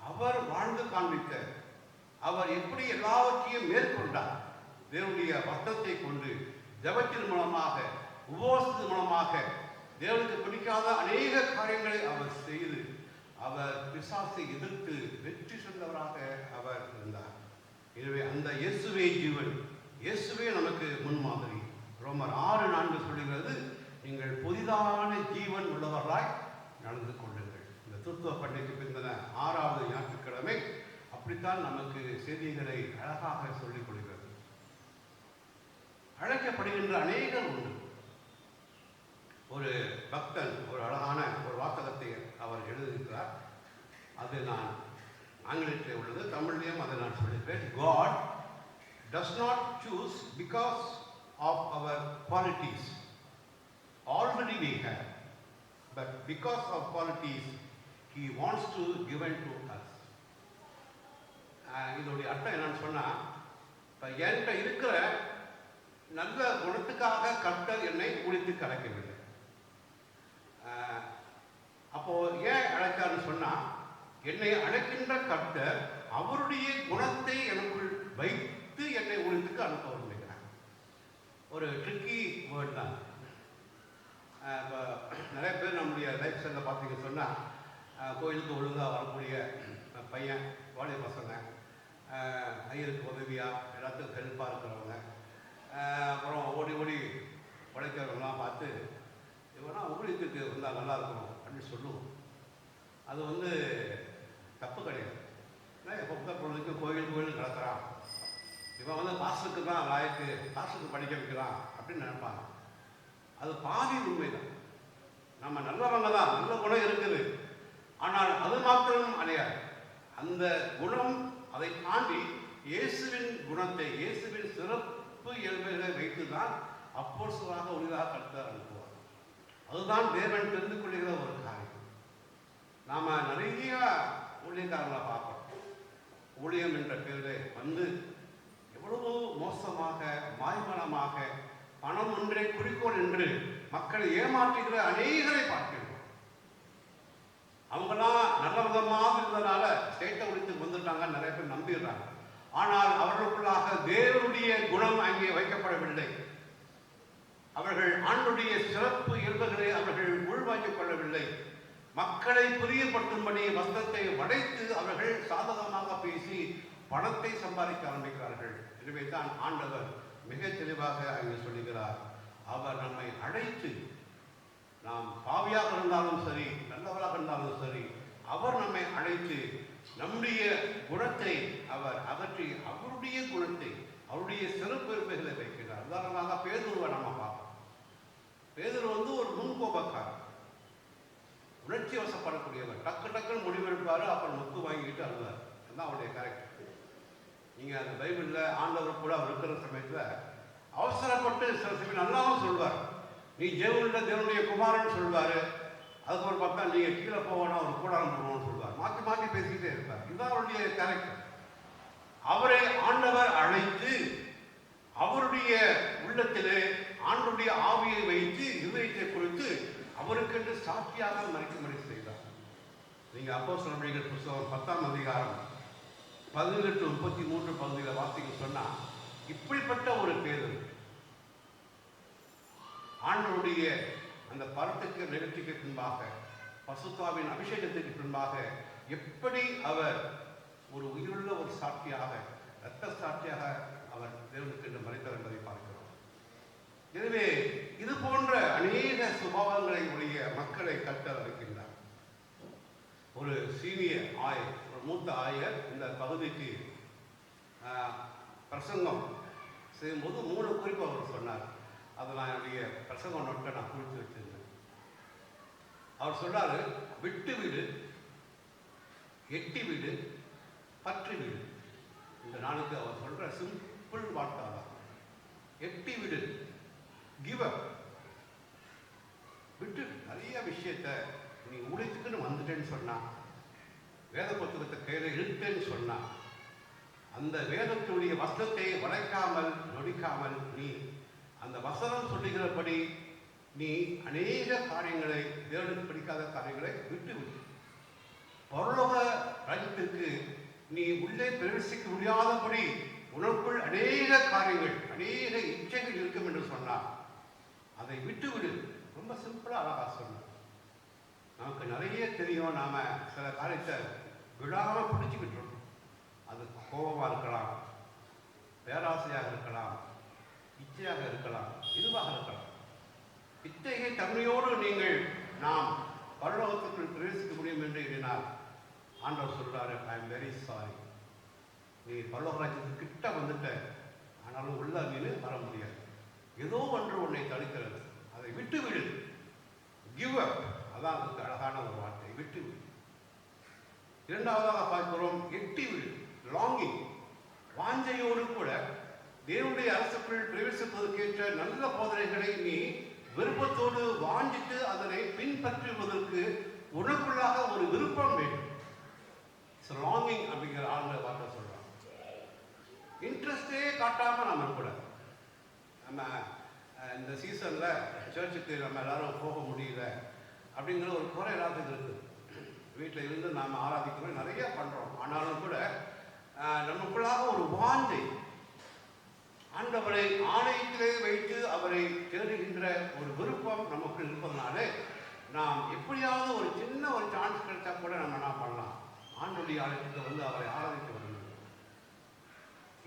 அவர் வாழ்ந்து காண்பித்த, அவர் எப்படி எல்லாவற்றையும் மேற்கொண்டார், தேவனுடைய வசனத்தை கொண்டு ஜெபத்தின் மூலமாக, உபவாசத்தின் மூலமாக தேவனுக்கு பிடிக்காத அநேக காரியங்களை அவர் செய்து அவர் பிசாசை எதிர்த்து வெற்றி சென்றவராக அவர் இருந்தார். எனவே அந்த இயேசுவே ஜீவன், இயேசுவே நமக்கு முன்மாதிரி. ரோமர் 6:4 சொல்லுகிறது, நீங்கள் புதிதான ஜீவன் உள்ளவர்களாய் நடந்து கொள்ளுங்கள். இந்த திருத்துவ பண்டிகைக்கு பிந்தின 6வது ஞாயிற்றுக்கிழமை அப்படித்தான் நமக்கு செய்திகளை அழகாக சொல்லிக் கொடுக்கிறது. அழைக்கப்படுகின்ற அநேகர் உண்டு. ஒரு பக்தன் ஒரு அழகான ஒரு வாசகத்தை அவர் எழுதியிருக்கிறார். அது நான் ஆங்கிலத்தில் உள்ளது, தமிழ்லையும் அதை நான் சொல்லியிருக்கிறேன். God does not choose because of our qualities already we have, but because of qualities he wants to give to us. இதோடைய அர்த்தம் என்னன்னு சொன்னா, இப்போ என்கிட்ட இருக்கிற நல்ல குணத்துக்காக கர்த்தர் என்னை ஊழித்து கலைக்கவில்லை. அப்போ ஏன் அழைக்காருன்னு சொன்னா, என்னை அழைக்கின்ற கர்த்தர் அவருடைய குணத்தை எனக்குள் வைத்து என்னை ஊழியத்துக்கு அனுப்ப விரும்புகிறார். ஒரு ட்ரிக்கி வேர்ட் தான். இப்போ நிறைய பேர் நம்முடைய லைஃப் ஸ்டைலில் பார்த்தீங்கன்னு சொன்னால், கோயிலுக்கு ஒழுங்காக வரக்கூடிய பையன், வாலிய பசங்க, ஐயருக்கு உதவியாக எல்லாத்துக்கும் ஹெல்ப்பாக இருக்கிறவங்க, அப்புறம் ஓடி ஓடி உழைக்கிறவங்களாம் பார்த்து இவனா ஊழியத்துக்கு வந்தால் நல்லா இருக்கணும் அப்படின்னு சொல்லுவோம். அது வந்து தப்பு கிடையாது. இப்போ பொழுதுக்கு கோயில் கிடக்கிறான், இவன் வந்து பாஸ்டருக்கு தான் லாய்க்கு, பாஸ்டருக்கு படிக்க வைக்கிறான் அப்படின்னு நினைப்பாங்க. அது பாதி உண்மைதான். நம்ம நல்லவங்க தான், நல்ல குணம் இருக்குது, ஆனால் அது மாத்திரம் அடையாது. அந்த குணம் அதை தாண்டி இயேசுவின் குணத்தை, இயேசுவின் சிறப்பு இயல்புகளை வைத்து தான் அப்போஸ்தலராக உரிதாக கர்த்தர் அனுப்புவார். அதுதான் தேவன் தெரிந்து கொள்கிற ஒரு காரியம். நாம் நிறைய ஊழியக்காரங்களை பார்ப்போம். ஊழியம் என்ற பேரில் வந்து எவ்வளவோ மோசமாக, மாய்மனமாக, பணம் ஒன்றே குறிக்கோள் என்று மக்களை ஏமாற்றுகிற அநேகரை பார்க்கிறோம். அவங்களாம் நல்ல விதமாக இருந்ததுனால ஸ்டேட்டை ஒழித்து வந்துட்டாங்க, நிறைய பேர் நம்பிடுறாங்க. ஆனால் அவர்களுக்குள்ளாக தேவனுடைய குணம் அங்கே வைக்கப்படவில்லை. அவர்கள் ஆண்டுடைய சிறப்பு இயல்புகளை அவர்கள் உள்வாங்கிக் கொள்ளவில்லை. மக்களை பிரியப்படுத்தும்படி வஸ்திரத்தை வளைத்து அவர்கள் சாதகமாக பேசி பணத்தை சம்பாதிக்க ஆரம்பிக்கிறார்கள். எனவே தான் ஆண்டவர் மிக தெளிவாக அங்கே சொல்லுகிறார், அவர் நம்மை அழைத்து, நாம் பாவியாக இருந்தாலும் சரி, நல்லவராக இருந்தாலும் சரி, அவர் நம்மை அழைத்து நம்முடைய குணத்தை அவர் அகற்றி அவருடைய குணத்தை, அவருடைய சிறப்பு பெருமைகளை வைக்கிறார். உதாரணமாக பேதுருவை நம்ம பார்ப்போம். பேதுரு வந்து ஒரு முன்கோபக்காரர், உணர்ச்சி வசப்படக்கூடியவர், டக்கு டக்குன்னு முடிவெடுப்பார், அப்புறம் முத்து வாங்கிக்கிட்டு அழுவார். அதுதான் அவருடைய கேரக்டர். நீங்கள் அந்த பைபிளில் ஆண்டவர் கூட அவர் இருக்கிற சமயத்தில் அவசரப்பட்டு சில சமயம் நல்லாவும் சொல்வார், நீ ஜெவனில் தேவனுடைய குமாரன்னு சொல்வார். அதுக்கு ஒரு பக்கம் நீங்கள் கீழே போகணும், அவர் கூடாரம் போகணும்னு சொல்வார். மாற்றி மாற்றி பேசிக்கிட்டே இருப்பார். இதுதான் அவருடைய கேரக்டர். அவரை ஆண்டவர் அழைத்து அவருடைய உள்ளத்திலே ஆண்டுடைய ஆவியை வைத்து இதயத்தை கொடுத்து அவருக்கென்று சாட்சியாக மறைக்கும்படி செய்தார். நீங்கள் அப்போஸ்தலர் நடவடிக்கைகள் புத்தகம் 10ஆம் அதிகாரம் 18-33 பகுதியில் வாசிக்க சொன்னால், இப்படிப்பட்ட ஒரு பேதர் ஆண்டவருடைய அந்த பரத்துக்கு நிகழ்ச்சிக்கு பின்பாக, பசுத்தாவின் அபிஷேகத்துக்கு பின்பாக எப்படி அவர் ஒரு உயிருள்ள ஒரு சாட்சியாக, இரத்த சாட்சியாக அவர் தேவனுக்கு என்று மறைத்தார் என்பதை பார்க்கிறோம். எனவே இது போன்ற அநேக சுபாவங்களை உடைய மக்களை கர்த்தர் வைக்கின்றார். ஒரு சீனியர் ஆயர், ஒரு மூத்த ஆயர் இந்த பகுதிக்கு பிரசங்கம் செய்யும்போது 3 குறிப்பு அவர் சொன்னார். அதை நான் என்னுடைய பிரசங்க நோட்டை நான் குறித்து வச்சிருந்தேன். அவர் சொல்றாரு, விட்டு விடு, எட்டி விடு, பற்றி விடு. இந்த நாளுக்கு அவர் சொல்ற சிம்பிள் வார்த்தை தான். எட்டி விடு, கிவ் அப், விட்டு. நிறைய விஷயத்த நீ முடிச்சுக்குன்னு வந்துட்டேன்னு சொன்னா, வேத புத்தகத்தை கையில இழுத்தேன்னு சொன்னா, அந்த வேதத்தினுடைய வசனத்தை வளைக்காமல் நொடிக்காமல் நீ அந்த வசனம் சொல்லுகிறபடி நீ அநேக காரியங்களை, தேவனுக்கு பிடிக்காத காரியங்களை விட்டு விட்டு பரலோக ராஜ்யத்திற்கு நீ உள்ளே பிரவேசிக்க முடியாதபடி உனக்குள் அநேக காரியங்கள், அநேக இச்சைகள் இருக்கும் என்று சொன்னார். அதை விட்டு விடு. ரொம்ப சிம்பிளா அழகா சொன்ன. நமக்கு நிறைய தெரியும், நாம சில காரியத்தை விடாம பிடிச்சுக்கிட்டு இருக்கோம். அது கோபமா இருக்கலாம், பேராசையாக இருக்கலாம், இச்சையாக இருக்கலாம், இதுவாக இருக்கலாம். இத்தகைய தன்மையோடு நீங்கள் நாம் பரலோகத்துக்குள் பிரவேசிக்க முடியும் என்று எண்ணினால் ஆண்டவர் சொல்றாரு, ஐ எம் வெரி சாரி, நீ பரலோக ராஜ்யத்துக்கு கிட்ட வந்துட்ட, ஆனாலும் உள்ள நீனு வர முடியாது. ஏதோ ஒன்று உன்னை தடுக்கிறது, அதை விட்டு விடு, கிவ் அப். அதான் அதுக்கு அழகான ஒரு வார்த்தை, விட்டு விடு. இரண்டாவதாக பார்க்கிறோம், எட்டி விடு, லாங்கிங். வாஞ்சையோடு கூட தேவனுடைய அரசுக்குள் பிரவேசிப்பதற்கேற்ற நல்ல போதனைகளை நீ விருப்பத்தோடு வாஞ்சித்து அதனை பின்பற்றுவதற்கு உனக்குள்ளாக ஒரு விருப்பம் வேண்டும். லாங்கிங் அப்படிங்கிற ஆளுநர் வார்த்தை சொல்றான். இன்ட்ரெஸ்டே காட்டாம நம்ம இருக்கக்கூடாது. நம்ம இந்த சீசன்ல சர்ச்சுக்கு நம்ம எல்லாரும் போக முடியல அப்படிங்கிற ஒரு குறை எல்லாத்துக்கும் இருக்கு. வீட்டில் இருந்து நாம் ஆராதிக்கிறோம், நிறைய பண்றோம். ஆனாலும் கூட நமக்குள்ளாக ஒரு வாஞ்சை, ஆண்டவரை ஆலயத்திலே வைத்து அவரை தேடுகின்ற ஒரு விருப்பம் நமக்கு இருப்பதனாலே நாம் எப்படியாவது ஒரு சின்ன ஒரு சான்ஸ் கிடைச்சா கூட நம்ம என்ன பண்ணலாம், ஆண்டவருடைய ஆலயத்துக்கு வந்து அவரை ஆராதிக்க வேண்டும்.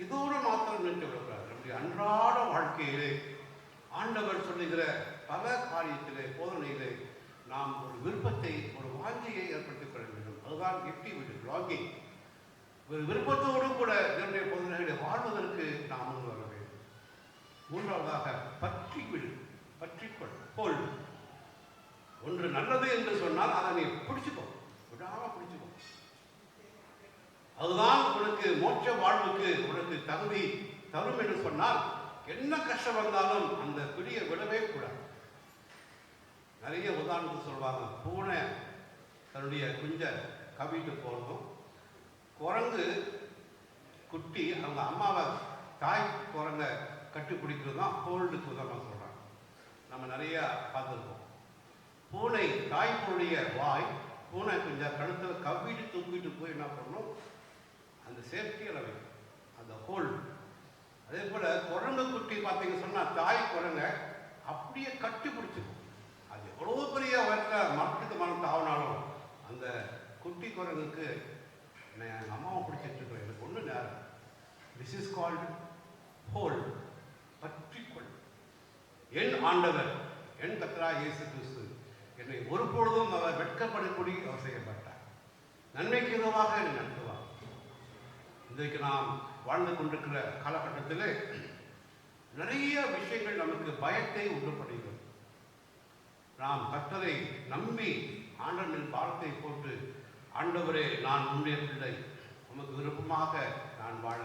இதோடு மாத்திரம் நின்று விடக்கூடாது. நம்முடைய அன்றாட வாழ்க்கையிலே ஆண்டவர் சொல்லுகிற பல காரியத்திலே, போதனையிலே நாம் ஒரு விருப்பத்தை, ஒரு வாஞ்சையை ஏற்படுத்திக் கொள்ள வேண்டும். அதுதான் எட்டி விடு, லாங்கிங். ஒரு விருப்பத்தோடு கூட என்னுடைய போதனைகளை வாழ்வதற்கு நாம் முன் வர வேண்டும். மூன்றாவதாக பற்றி விடு, பற்றிக்கொள், போல். ஒன்று நல்லது என்று சொன்னால் அதை நீ பிடிச்சுக்கோ, விடாம பிடிச்சுக்கோ. அதுதான் உனக்கு மோட்ச வாழ்வுக்கு உனக்கு தகுதி தரும் என்று சொன்னால் என்ன கஷ்டம் வந்தாலும் அந்த பிடிய விடவே கூடாது. நிறைய உதாரணத்துக்கு சொல்வாங்க. பூனை தன்னுடைய குஞ்ச கவிட்டு போறதும், குரங்கு குட்டி அவங்க அம்மாவை தாய் குரங்க கட்டி பிடிக்கிறது தான் ஹோல்டுக்கு உதாரணம் சொல்றாங்க. நம்ம நிறைய பார்த்துருக்கோம். பூனை தாய்ப்புடைய வாய் பூனை கொஞ்சம் கழுத்தில் கவ்விட்டு தூக்கிட்டு போய் என்ன பண்ணணும், அந்த சேஃப்டி அளவு, அந்த ஹோல்டு. அதே போல குரங்கு குட்டி பார்த்தீங்க சொன்னா தாய் குரங்க அப்படியே கட்டி பிடிச்சிக்கும். அது எவ்வளோ பெரிய மரத்துக்கு மரம் தாவினாலும் அந்த குட்டி குரங்குக்கு நான் எங்கள் அம்மாவை பிடிச்சிட்டு இருக்கேன், எனக்கு ஒன்று நேரம். திஸ் இஸ் கால்டு ஹோல்டு, பற்றிக்கொள். என் ஆண்டவர், என் கர்த்தராகிய இயேசு கிறிஸ்து என்னை ஒருபொழுதும் அவர் வெட்கப்படக்கூடி அவர் செய்யப்பட்டார். நன்மைக்கு எதுவாக என்னை நடத்துவார். இன்றைக்கு நாம் வாழ்ந்து கொண்டிருக்கிற காலகட்டத்தில் நிறைய விஷயங்கள் நமக்கு பயத்தை உண்டு பண்ணுகிறது. நாம் கர்த்தரை நம்பி ஆண்டவரின் பாரத்தை போட்டு, ஆண்டவரே நான் உன்னுடைய பிள்ளை, உமக்கு விருப்பமாக நான் வாழ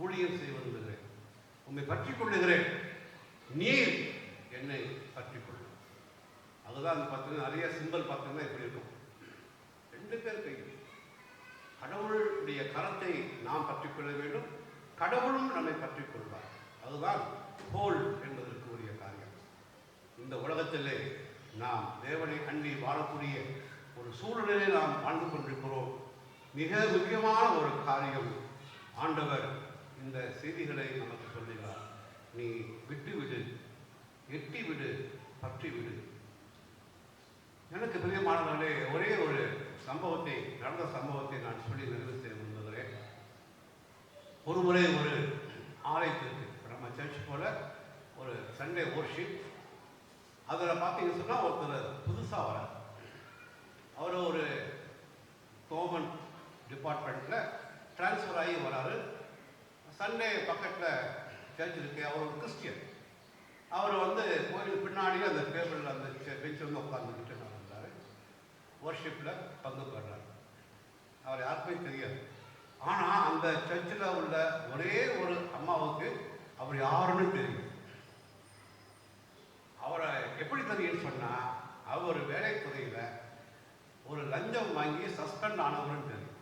ஊழியம் செய்ய விரும்புகிறேன், உம்மை பற்றிக் கொள்ளுகிறேன், நீர் என்னை பற்றிக் கொள்ளும். அதுதான் பார்த்தீங்கன்னா நிறைய சிம்பல் பார்த்தீங்கன்னா இப்படி இருக்கும். 2 பேர் கையில் கடவுளுடைய கரத்தை நாம் பற்றிக்கொள்ள வேண்டும், கடவுளும் நம்மை பற்றிக் கொள்வார். அதுதான் ஹோல் என்பதற்கு உரிய காரியம். இந்த உலகத்திலே நாம் தேவனை அண்டி வாழக்கூடிய ஒரு சூழ்நிலையை நாம் வாழ்ந்து கொண்டிருக்கிறோம். மிக முக்கியமான ஒரு காரியம், ஆண்டவர் இந்த செய்திகளை நமக்கு சொல்லுகிறார். நீ விட்டு விடு, எட்டி விடு, பற்றி விடு. எனக்கு பிரியமானவர்களே, ஒரே ஒரு சம்பவத்தை, நடந்த சம்பவத்தை நான் சொல்லி நிறைவு செய்ய விரும்புகிறேன். ஒரு முறை ஒரு ஆலயத்திற்கு, நம்ம சர்ச் போல ஒரு சண்டே வொர்ஷிப், அதில் பார்த்தீங்கன்னு சொன்னால் ஒருத்தர் புதுசாக வர, அவர் ஒரு கவர்மெண்ட் டிபார்ட்மெண்ட்டில் ட்ரான்ஸ்ஃபர் ஆகி வராரு. சண்டே பக்கத்தில் சர்ச் இருக்கு, அவர் ஒரு கிறிஸ்டியன். அவர் வந்து கோயில் பின்னாடியே அந்த டேபிளில் அந்த பெஞ்சு வந்து உட்காந்துக்கிட்டு நான் இருந்தார். ஒர்ஷிப்பில் பங்கு பெறார். அவர் யாருக்குமே தெரியாது. ஆனால் அந்த சர்ச்சில் உள்ள ஒரே ஒரு அம்மாவுக்கு அவர் யாருன்னு தெரியும். அவரை எப்படி தெரியும்னு சொன்னால், அவர் வேலைத்துறையில் ஒரு லஞ்சம் வாங்கி சஸ்பெண்ட் ஆனவர்னு தெரியும்.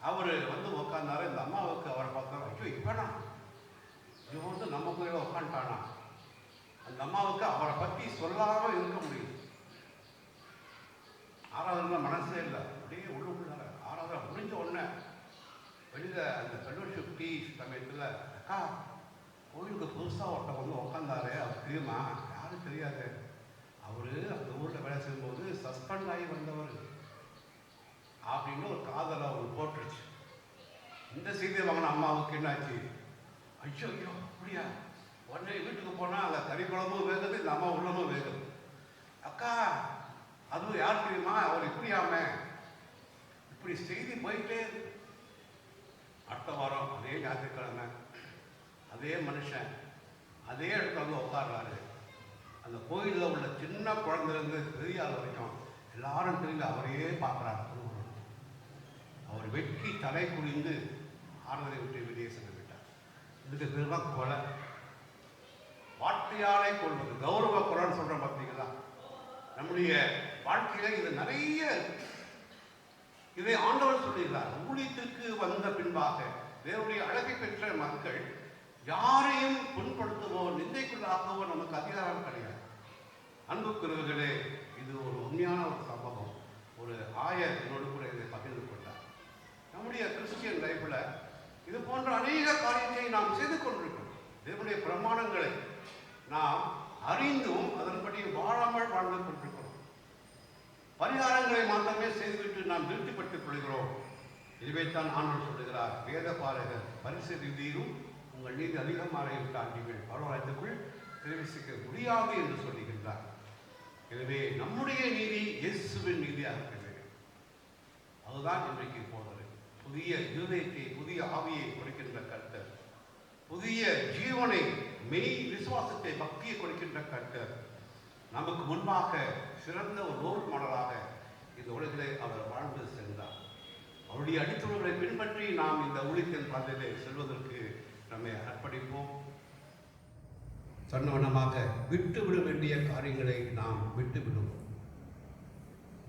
அவர் வந்து உட்காந்தாரு. இந்த அம்மாவுக்கு அவரை பார்த்தா, ஐயோ இப்போனா இவன் வந்து நம்ம கோயில உட்காந்துட்டானா. அந்த அம்மாவுக்கு அவரை பற்றி சொல்லாமல் இருக்க முடியும். ஆராதனை மனசே இல்லை, அப்படியே உள்ளுக்குள்ளார ஆராதனை முடிஞ்ச உடனே வெளியில் அந்த ஃபெலோஷிப் டீ சமயத்தில், அக்கா கோயிலுக்கு புதுசாக ஒருத்தர் வந்து உட்காந்தாரு, அவர் தெரியுமா? யாரும் தெரியாது. அவர் அந்த ஊரில் வேலை செய்யும்போது சஸ்பெண்ட் ஆகி வந்தவர் அப்படின்னு ஒரு காதலை அவர் போட்டுருச்சு. இந்த செய்தியை வாங்கின அம்மாவுக்கு என்னாச்சு? ஐயோ ஐயோ அப்படியா? உடனே வீட்டுக்கு போனால் அங்கே கறி குழம்பும் வேகுது, இந்த அம்மா உள்ளமும் வேகுது. அக்கா அதுவும் யார் தெரியுமா? அவர் இப்படியாம இப்படி செய்தி போயிட்டே. அடுத்த வாரம் அதே ஞாயிற்றுக்கிழமை அதே மனுஷன் அதே இடத்துல வந்து உட்காடுறாரு. அந்த கோயிலில் உள்ள சின்ன குழந்தைலேருந்து பெரிய ஆள் வரைக்கும் எல்லாரும் தெரிஞ்சு அவரையே பார்க்குறாரு. அவர் வெட்டி தலை குனிந்து ஆறுதலை விட்டு வெளியே சென்று விட்டார். இதுக்கு பேர் தான் கொலை. வார்த்தையாலே கொள்வது, கௌரவ கொலைன்னு சொல்கிறோம் பார்த்தீங்களா? நம்முடைய வாழ்க்கையில இது நிறைய. இதை ஆண்டவர் சொல்லுகிறார். ஊழியத்திற்கு வந்த பின்பாக தேவனுடைய அழகை பெற்ற மக்கள் யாரையும் புண்படுத்தவோ நிந்தைக்குள்ளாகவோ நமக்கு அதிகாரம் கிடையாது. அன்புக்குரியவர்களே, இது ஒரு உண்மையான ஒரு சம்பவம். ஒரு ஆயர் என்னோடு கூட இதை பகிர்ந்து கொண்டார். நம்முடைய கிறிஸ்டியன் லைஃப்ல இது போன்ற அநேக காரியத்தை நாம் செய்து கொண்டிருக்கிறோம். தேவனுடைய பிரமாணங்களை நாம் அறிந்தும் அதன்படி வாழாமல் வாழ்ந்து கொண்டிருக்கிறோம். பரிகாரங்களை மாத்திரமே செய்துவிட்டு நாம் திருப்திப்பட்டுக் கொள்கிறோம். இதுவைத்தான் ஆண்டவர் சொல்லுகிறார், வேத பாரகர் பரிசு ரீதியிலும் உங்கள் நீதி அதிகமாக தாண்டிகள் பரவாயில்லைக்குள் பிரவேசிக்க முடியாது என்று சொல்லுகின்றார். எனவே நம்முடைய நீதி இயேசுவின் நீதியாக இருக்கிறது. அதுதான் இன்றைக்கு போதனை. புதிய இருதயத்தை, புதிய ஆவியை கொடுக்கின்ற கர்த்தர், புதிய ஜீவனை, மெய் விசுவாசத்தை, பக்தியை கொடுக்கின்ற கர்த்தர் நமக்கு முன்பாக சிறந்த ஒரு ரோல் மாடலாக இந்த உலகிலே அவர் வாழ்ந்து சென்றார். அவருடைய அடித்துறைகளை பின்பற்றி நாம் இந்த ஊழியத்தின் பாதையிலே செல்வதற்கு நம்மை அர்ப்பணிப்போம். சொன்னவனமாக விட்டுவிட வேண்டிய காரியங்களை நாம் விட்டுவிடுவோம்.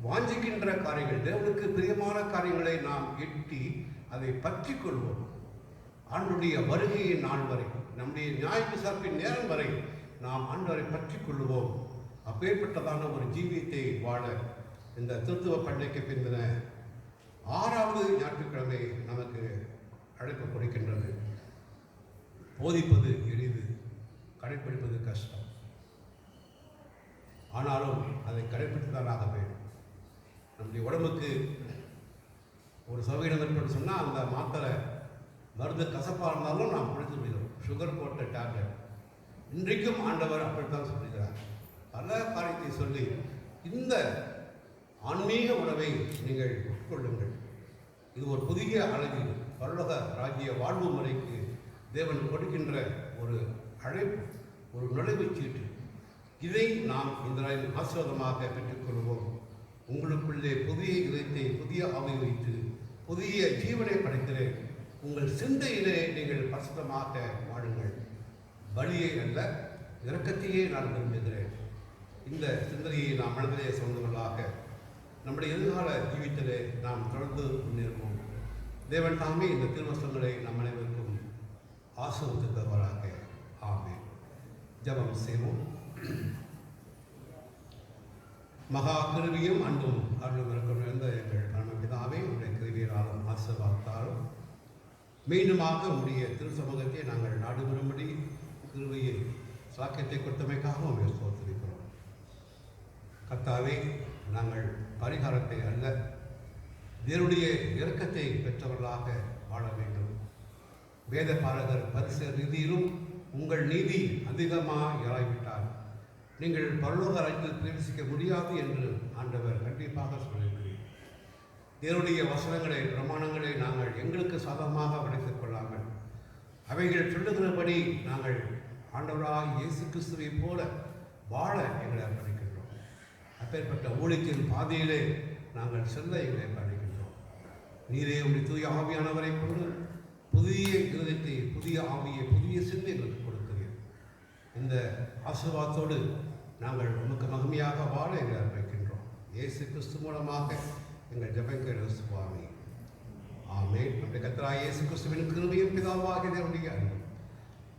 வாஞ்சிக்கின்ற காரியங்கள், தேவனுக்கு பிரியமான காரியங்களை நாம் எட்டி அதை பற்றி கொள்வோம். ஆண்டுடைய வருகையின் நாள் வரை, நம்முடைய நியாய விசாரிப்பின் நேரம் வரை நாம் ஆண்டவரை பற்றி கொள்வோம். அப்பேற்பட்டதான ஒரு ஜீவியத்தை வாழ இந்த திருத்துவ பண்டிகைக்கு பிந்தின 6வது ஞாயிற்றுக்கிழமை நமக்கு அழைப்பு கொடுக்கின்றது. போதிப்பது எளிது, கடைப்பிடிப்பது கஷ்டம். ஆனாலும் அதை கடைப்பிடித்துதான் ஆக வேண்டும். நம்முடைய உடம்புக்கு ஒரு சௌகரியம் ஏற்பட்டு சொன்னால் அந்த மாத்திரை மருந்து கசப்பாக இருந்தாலும் நாம் குடித்து விடுகிறோம். சுகர் போட்ட டேப்லெட். இன்றைக்கும் ஆண்டவர் அப்படித்தான் சொல்லுகிறார். பல காரியத்தை சொல்லி இந்த ஆன்மீக உணவை நீங்கள் உட்கொள்ளுங்கள். இது ஒரு புதிய அழகு, பரலோக ராஜ்ய வாழ்வு முறைக்கு தேவன் கொடுக்கின்ற ஒரு அழைப்பு, ஒரு நுழைவுச் சீட்டு. இதை நாம் இந்த ஆசீர்வாதமாக பெற்றுக்கொள்வோம். உங்களுக்குள்ளே புதிய இதயத்தை, புதிய ஆவி வைத்து புதிய ஜீவனை படைக்கிறேன். உங்கள் சிந்தையிலே நீங்கள் பரிசுத்தமாக வாழுங்கள். பலியை அல்ல, இரக்கத்தையே நான் விரும்புகிறேன். இந்த சிந்தனையை நாம் மனதிலே சொந்தங்களாக நம்முடைய எதிர்கால ஜீவித்தலே நாம் தொடர்ந்து முன்னேறுவோம். தேவன் தாமே இந்த திருவசங்களை நம் அனைவருக்கும் ஆசீர்வதித்தவராக. ஆமென். ஜெபம் செய்வோம். மகா கிருபையும் அன்பும் அருளும் இருக்கும் நிறைந்த எங்கள் பரமபிதாவே, உடைய கிருபையாலும் ஆசீர்வாதத்தாலும் மீண்டுமாக உடைய திருச்சமூகத்தை நாங்கள் நாடு வரும்படி கிருபையை சாக்கியத்தை கொடுத்தமைக்காக உங்களை ஸ்தோத்திரிக்கிறோம். கர்த்தாவே, நாங்கள் பரிகாரத்தை அல்ல, தேவனுடைய இரக்கத்தை பெற்றவர்களாக வாழ வேண்டும். வேத பாரகர் பரிசு ரீதியிலும் உங்கள் நீதி அதிகமாக இறாய்விட்டால் நீங்கள் பரலோக ராஜ்யத்தில் பிரவேசிக்க முடியாது என்று ஆண்டவர் கண்டிப்பாக சொல்லியிருக்கிறேன். தேவனுடைய வசனங்களை, பிரமாணங்களை நாங்கள் எங்களுக்கு சாதகமாக உடைத்துக் கொள்ளாமல் அவைகள் சொல்லுகிறபடி நாங்கள் ஆண்டவராக இயேசு கிறிஸ்துவை போல வாழ எங்களை அர்ப்பணிக்கின்றோம். அப்பேற்பட்ட ஊழியத்தின் பாதையிலே நாங்கள் செல்ல எங்களை அர்ப்பணிக்கின்றோம். நீரே உடைய தூய ஆவியானவரை கொண்டு புதிய இருதயத்தை, புதிய ஆவியை, புதிய சிந்தை எங்களுக்கு கொடுக்கிறீர். இந்த ஆசீர்வாதத்தோடு நாங்கள் உமக்கு மகிமையாக வாழ எங்களை அர்ப்பணிக்கின்றோம். இயேசு கிறிஸ்து மூலமாக எங்கள் ஜெபங்கள் சுவாமி. ஆமென். நம்முடைய கர்த்தராகிய இயேசு கிறிஸ்துவின் கிருபையும் பிதாவாகிய தேவனுடைய அன்பும்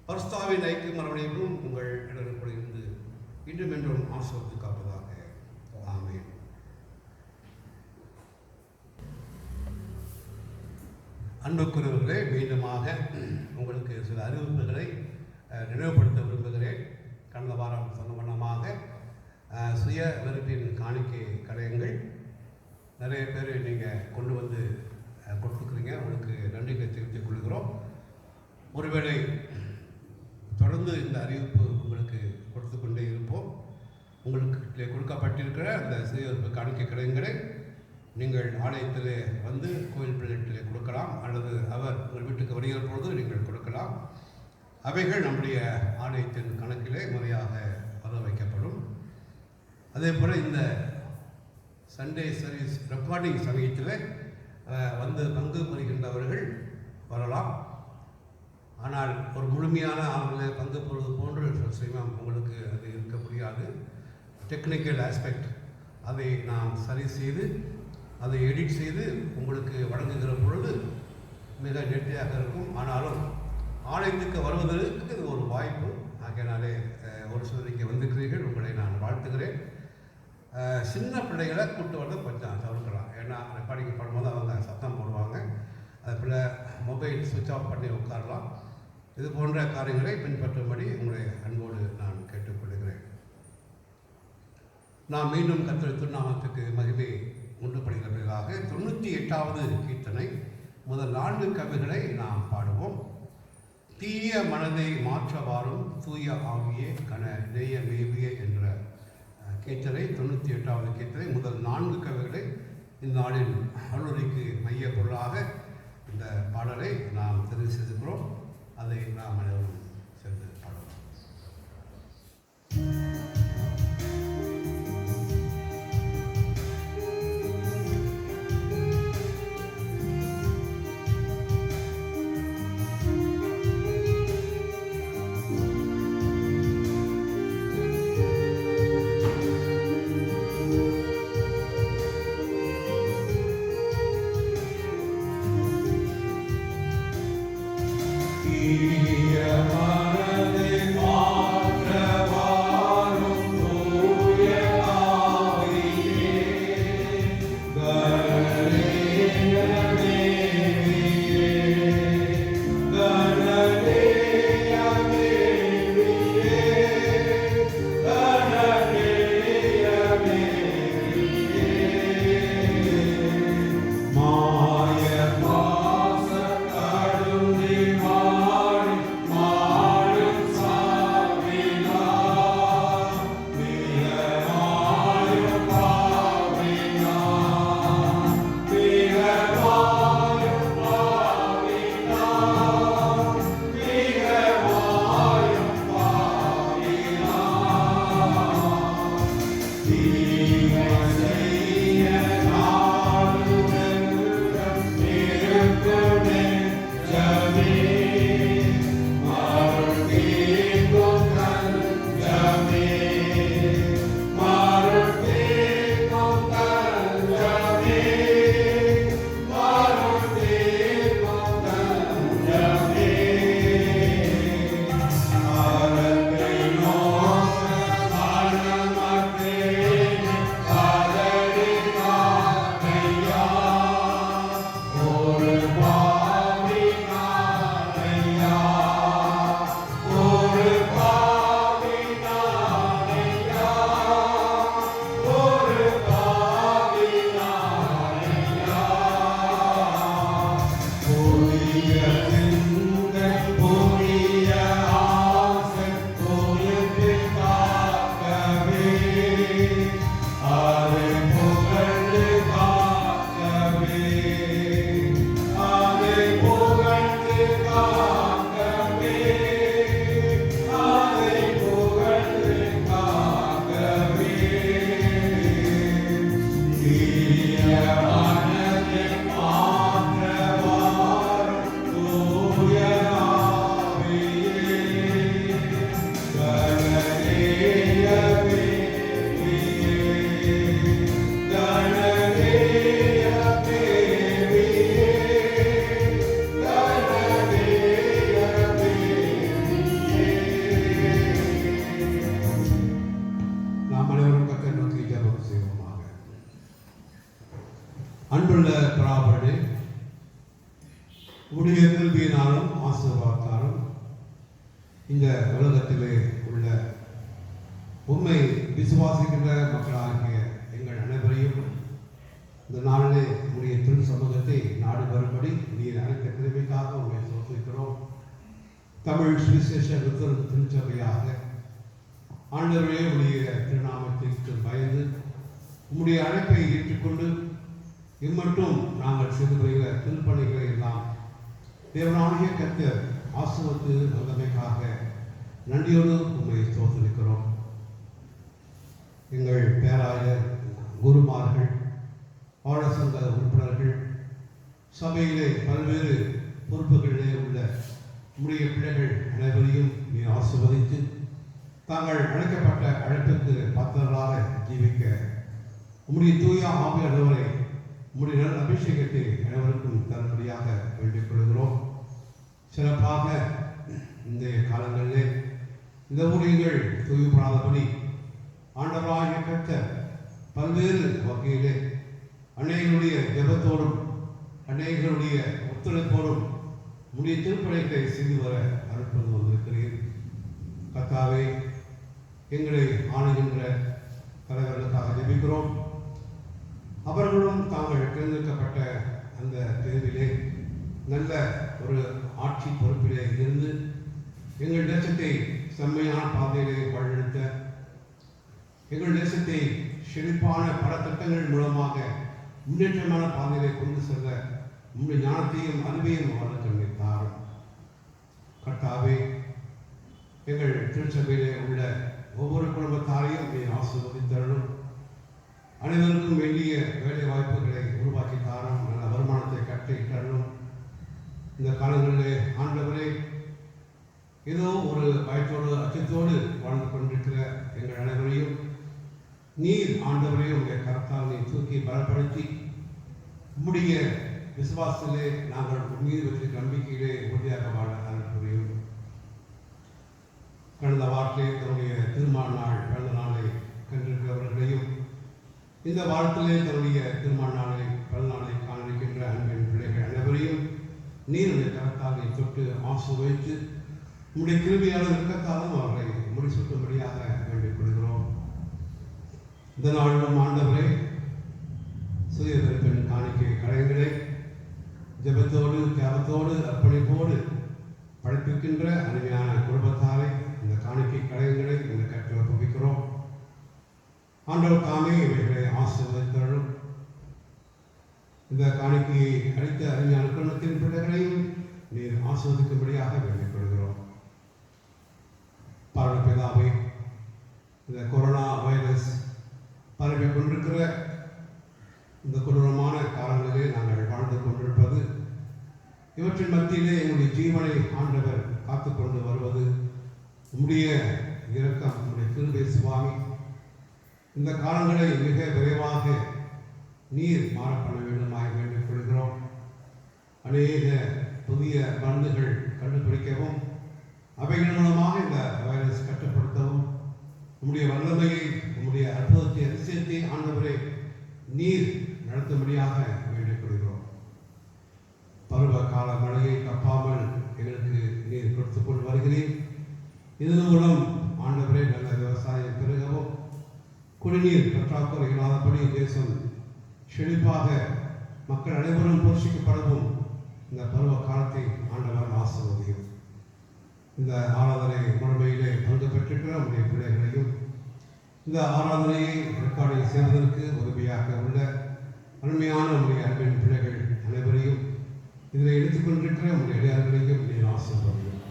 பரிசுத்தாவின் ஐக்கியம் மறுபடியும் உங்கள் இடத்தில் இருந்து இன்றும் என்றும் ஆசீர்வதித்து காப்பதாக. ஆமென். அன்புக்குரியவர்களே, மீண்டுமாக உங்களுக்கு சில அறிவிப்புகளை நினைவுபடுத்த விரும்புகிறேன். கடந்த வாரம் சொன்ன வண்ணமாக சுய வெறுப்பின் காணிக்கை கடையங்கள் நிறைய பேர் நீங்கள் கொண்டு வந்து கொடுத்துக்கிறீங்க. உங்களுக்கு நன்றிகளை தெரிவித்துக் கொள்கிறோம். ஒருவேளை தொடர்ந்து இந்த அறிவிப்பு உங்களுக்கு கொடுத்து கொண்டே இருப்போம். உங்களுக்கு கொடுக்கப்பட்டிருக்கிற அந்த சுய வெறுப்பு காணிக்கை கடையங்களை நீங்கள் ஆலயத்திலே வந்து கோயில் பிள்ளைகளிலே கொடுக்கலாம், அல்லது அவர் உங்கள் வீட்டுக்கு வருகிற பொழுது நீங்கள் கொடுக்கலாம். அவைகள் நம்முடைய ஆலயத்தின் கணக்கிலே முறையாக வர வைக்கப்படும். அதே போல் இந்த சண்டே சர்வீஸ் ரெக்கார்டிங் சமயத்தில் வந்து பங்கு பெறுகின்றவர்கள் வரலாம். ஆனால் ஒரு முழுமையான ஆளுநர் பங்கு பெறுவது போன்ற விஷயம் உங்களுக்கு அது இருக்க முடியாது. டெக்னிக்கல் ஆஸ்பெக்ட் அதை நாம் சரி செய்து அதை எடிட் செய்து உங்களுக்கு வழங்குகிற பொழுது மிக நேர்த்தியாக இருக்கும். ஆனாலும் ஆலயத்துக்கு வருவதற்கு இது ஒரு வாய்ப்பு. ஆகையினாலே ஒரு சிலருக்கு வந்திருக்கிறீர்கள், உங்களை நான் வாழ்த்துகிறேன். சின்ன பிள்ளைகளை கூட்டு வந்து கொஞ்சம் தவிர்க்கலாம். ஏன்னா ரெக்கார்டிங் பண்ணும்போது அவங்க சத்தம் போடுவாங்க. அதுபோல் மொபைல் சுவிட்ச் ஆஃப் பண்ணி உட்காரலாம். இது போன்ற காரியங்களை பின்பற்றும்படி உங்களை அன்போடு நான் கேட்டுக்கொள்கிறேன். நாம் மீண்டும் கர்த்தருடைய திருநாமத்துக்கு மகிமை உண்டுபடுகிறவர்களாக 98வது கீர்த்தனை முதல் 4 கவிகளை நாம் பாடுவோம். தீய மனதை மாற்றவாறும் தூய ஆவியே கன நேய மேவியே என்ற கீர்த்தனை 98வது கீர்த்தனை முதல் 4 கவிகளை இந்நாளில் அருளுரைக்கு மைய பொருளாக இந்த பாடலை நாம் தெரிவு செய்திருக்கிறோம். அதை நாம் அனைவரும் சேர்ந்து பாடுவோம்.
மனதை மாற்றவாறும்
அன்புள்ள பிராபணே, உடைய கல்வியினாலும் ஆசீர்வாதத்தாலும் இந்த உலகத்திலே உள்ள உண்மை விசுவாசிக்கின்ற மக்களாகிய எங்கள் அனைவரையும் இந்த நாளிலே உடைய திரு சமூகத்தை நாடு வரும்படி நீர் அழைத்த கிருபைக்காக உங்களை சோதிக்கிறோம். தமிழ் சுவிசேஷ லுத்தரன் திருச்சபையாக ஆண்டவரே உடைய திருநாமத்திற்கு பயந்து உம்முடைய அழைப்பை ஏற்றுக்கொண்டு இம்மட்டும் நாங்கள் செய்து வருகிற திருப்பணிகளை எல்லாம் தேவனாகிய கர்த்தர் ஆசீர்வதித்து வந்தமைக்காக நன்றியோடு உண்மை சோதரிக்கிறோம். எங்கள் பேராயர், குருமார்கள், பாடசங்க உறுப்பினர்கள், சபையிலே பல்வேறு பொறுப்புகளிலே உள்ள உம்முடைய பிள்ளைகள் அனைவரையும் நீ ஆசீர்வதித்து தாங்கள் அழைக்கப்பட்ட அழைப்புக்கு பாத்திரர்களாக ஜீவிக்க உம்முடைய தூய ஆவியானவரை உம்முடைய நல்ல அபிஷேகத்தை அனைவருக்கும் தரும்படியாக வேண்டிக் கொள்கிறோம். சிறப்பாக இந்த காலங்களிலே இந்த ஊழியர்கள் தூய்மைப்படாதபடி ஆண்டவராகிய கர்த்தர் பல்வேறு வகையிலே அநேகருடைய ஜெபத்தோடும் அநேகருடைய ஒத்துழைப்போடும் உம்முடைய திருப்பணிகளை செய்து வர அருள்புரிந்து வந்திருக்கிறீர். கர்த்தாவே, எங்களை ஆளுகின்ற தலைவர்களுக்காக ஜெபிக்கிறோம். அவர்களும் தாங்கள் தேர்ந்தெடுக்கப்பட்ட அந்த தேர்விலே நல்ல ஒரு ஆட்சி பொறுப்பிலே இருந்து எங்கள் தேசத்தை செம்மையான பாதையிலே வழிநடத்த, எங்கள் தேசத்தை செழிப்பான பல திட்டங்கள் மூலமாக முன்னேற்றமான பாதையிலே கொண்டு செல்ல உங்களுடைய ஞானத்தையும் அறிவையும் வளர்த்து தாரும். கர்த்தாவே, எங்கள் திருச்சபையிலே உள்ள ஒவ்வொரு குடும்பத்தாரையும் நீ ஆசீர்வதித்தருளும். அனைவருக்கும் வேண்டிய வேலை வாய்ப்புகளை உருவாக்கி தாரும். நல்ல வருமானத்தை கட்டித்தரணும். இந்த காலங்களிலே ஆண்டவரே, ஏதோ ஒரு பயத்தோடு அச்சத்தோடு வாழ்ந்து கொண்டிருக்கிற எங்கள் அனைவரையும் நீர் ஆண்டவரையும் உடைய கரத்தால் நீ தூக்கி பலப்படுத்தி உம்முடைய விசுவாசத்திலே நாங்கள் மீது வச்சு நம்பிக்கையிலே உறுதியாக வாழ அனுப்புகிறோம். கடந்த வாரத்திலே தன்னுடைய திருமண நாள் பிறந்த நாளை கண்டிருக்கிறவர்களையும் இந்த வாரத்திலே தன்னுடைய திருமண நாளை பிறந்த நாளை காணிருக்கின்ற அன்பின் பிள்ளைகள் அனைவரையும் நீருடைய கரத்தாலை தொட்டு ஆசீர்வதித்து உம்முடைய கிருபையான இறக்கத்தாலும் அவர்களை முடிசூட்டும்படியாக வேண்டிக் கொள்கிறோம். இந்த நாளிலும் ஆண்டவரே, சுய விருப்பின் காணிக்கை கலைகளை ஜெபத்தோடு தியாகத்தோடு அர்ப்பணிப்போடு படைப்பிக்கின்ற அருமையான குடும்பத்தாரை இந்த காணிக்கை கலைகளை இந்த கட்டில் ஒப்புவிக்கிறோம். ஆண்டவர் தாமே இவைகளை ஆசீர்வதித்தருளும். இந்த காணிக்கையை அளித்த அருமையான குடும்பத்தின் பிள்ளைகளையும் நீர் ஆசீர்வதிக்கும்படியாக வேண்டிக் கொள்கிறோம். பரமபிதாவே, இந்த கொரோனா வைரஸ் பரவி கொண்டிருக்கிற இந்த கொடூரமான காலங்களிலே நாங்கள் வாழ்ந்து கொண்டிருப்பது, இவற்றின் மத்தியிலே எங்களுடைய ஜீவனை ஆண்டவர் காத்து கொண்டு வருவது உம்முடைய இரக்கம், உம்முடைய கிருபை சுவாமி. இந்த காலங்களை மிக விரைவாக நீர் மாற பண்ண வேண்டுமாய் வேண்டிக் கொள்கிறோம். அநேக புதிய மருந்துகள் கண்டுபிடிக்கவும் அவைகள் மூலமாக இந்த வைரஸ் கட்டுப்படுத்தவும் உம்முடைய வல்லமையை, உம்முடைய அற்புதத்தை, அதிசயத்தை ஆண்டவரே நீர் நடத்தும்படியாக வேண்டிக் கொள்கிறோம். பருவ கால மழையை தப்பாமல் எங்களுக்கு நீர் கொடுத்து கொண்டு வருகிறேன். இதன் மூலம் ஆண்டவரே நல்ல விவசாயம் பெருகவும் குடிநீர் பற்றாக்குறை இல்லாதபடி தேசம் செழிப்பாக மக்கள் அனைவரும் போஷிக்கப்படவும் இந்த பருவ காலத்தை ஆண்டவர் ஆசீர்வதியும். இந்த ஆராதனை முறைமையிலே பங்கு பெற்றிருக்கிற நம்முடைய பிள்ளைகளையும் இந்த ஆராதனையை ரெக்கார்டை செய்வதற்கு உதவியாக உள்ள அருமையான நம்முடைய அன்பின் பிள்ளைகள் அனைவரையும் இதில் எடுத்துக்கொண்டிருக்கிற நம்முடைய இடையார்களையும் நீர் ஆசீர்வதியும்.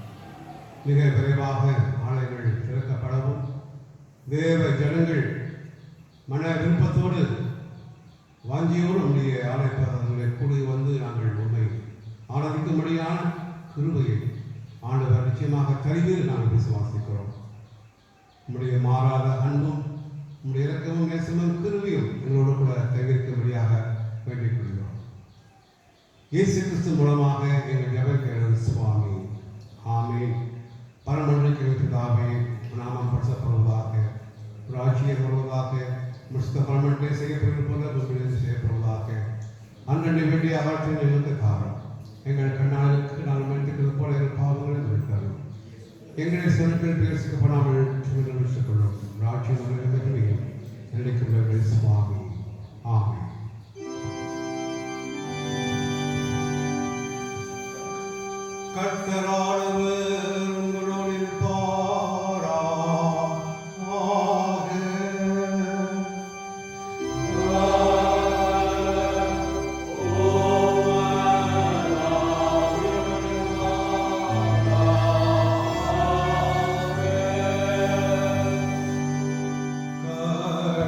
மிக விரைவாக ஆலயங்கள் திறக்கப்படவும் தேவ ஜனங்கள் மன விருப்பத்தோடு வாஞ்சியோடு நம்முடைய ஆலயப்பாதங்களை கூடி வந்து நாங்கள் உண்மை ஆராதிக்கும்படியான கிருபையை ஆண்டவர் நிச்சயமாக தருவீர் நாங்கள் விசுவாசிக்கிறோம். நம்முடைய மாறாத அன்பும் நம்முடைய இரக்கமும் நேசமும் கிருபையும் எங்களோடு கூட கைவிரிக்கும்படியாக வேண்டிக் கொள்கிறோம். இயேசு கிறிஸ்து மூலமாக எங்கள் ஜெபம் சுவாமி. ஆமென். பரமண்டலின் பிதாவே, நாமம் பரிசுத்தப்படுவதாக, ராஜ்யம் வருவதாக, முஸ்த பரமண்டலே செய்யப்படுவது போல பூமியிலே செய்யப்படுவதாக. நன்றி வேண்டிய அவற்றின் எங்களுக்கு காரணம் எங்கள் கண்ணாளுக்கு நாங்கள் மன்னிக்கிறது போல எங்கள் பாவங்களை மன்னித்தார்கள். எங்களை சொற்கள் பேசிக்கப்படாமல் விட்டுக் கொள்ளும் ராட்சியம் மகிமையும் நினைக்கும் சுவாமி. ஆமென். கர்த்தரானவர் உங்களோடு இருப்பாராக.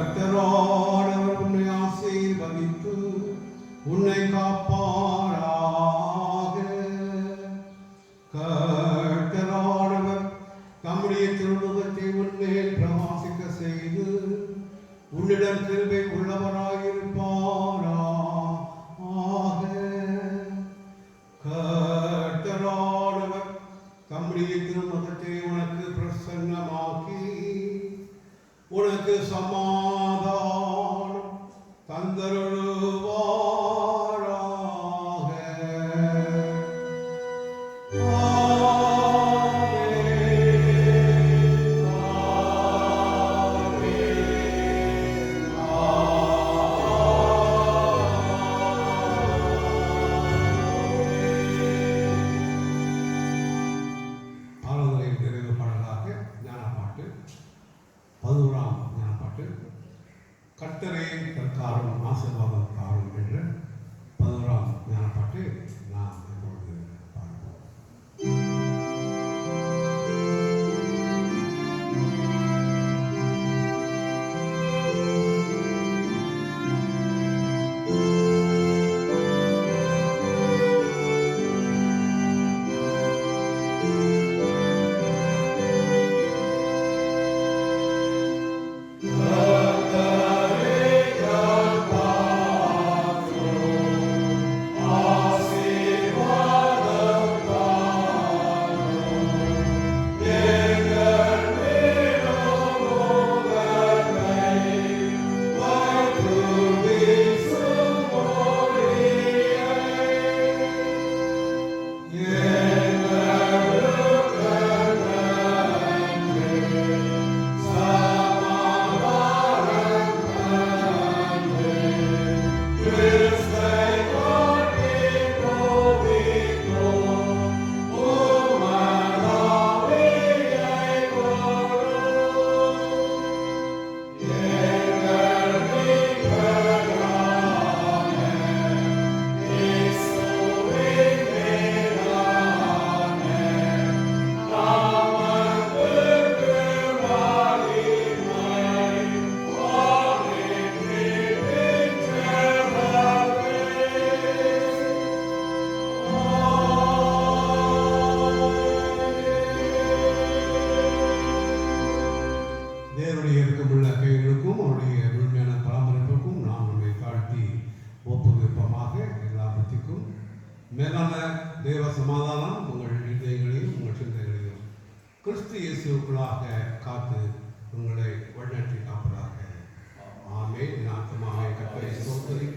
கர்த்தரானவர் உன்னை ஆசீர்வதித்து உன்னை காப்பாராக. கர்த்தரானவர் தம்முடைய திருமுகத்தை உன்மேல் பிரகாசிக்க செய்து உன்னிடம் கிருபை உள்ளவராயிருப்பாராக. கர்த்தரானவர் தம்முடைய திருமுகத்தை உனக்கு பிரசன்னமாக்கி உனக்கு சமாதானம் தந்தருளுவாராக. ஆராதனை நிறைவு பாடலாக ஞானப்பாட்டு 11ஆம் ஞானப்பாட்டு கர்த்தரே தற்காரும் ஆசீர்வாதம் காரும் என்ற 11ஆம் ஞானப்பாட்டு நாம் இப்பொழுது பார்ப்போம். தேவனுடைய இறுக்கமுள்ள கைகளுக்கும் அவருடைய முழுமையான பராமரிப்புக்கும் நாம் நம்மை தாழ்த்தி ஒப்புவிப்பமாக. எல்லா புத்திக்கும் மேலான தேவ சமாதானம் உங்கள் இதயங்களையும் உங்கள் சிந்தைகளையும் கிறிஸ்து இயேசுக்குள்ளாக காத்து உங்களை வழிநடத்தி காப்பதாக. ஆமென். ஆத்மாவை கர்த்தரை ஸ்தோத்திரி.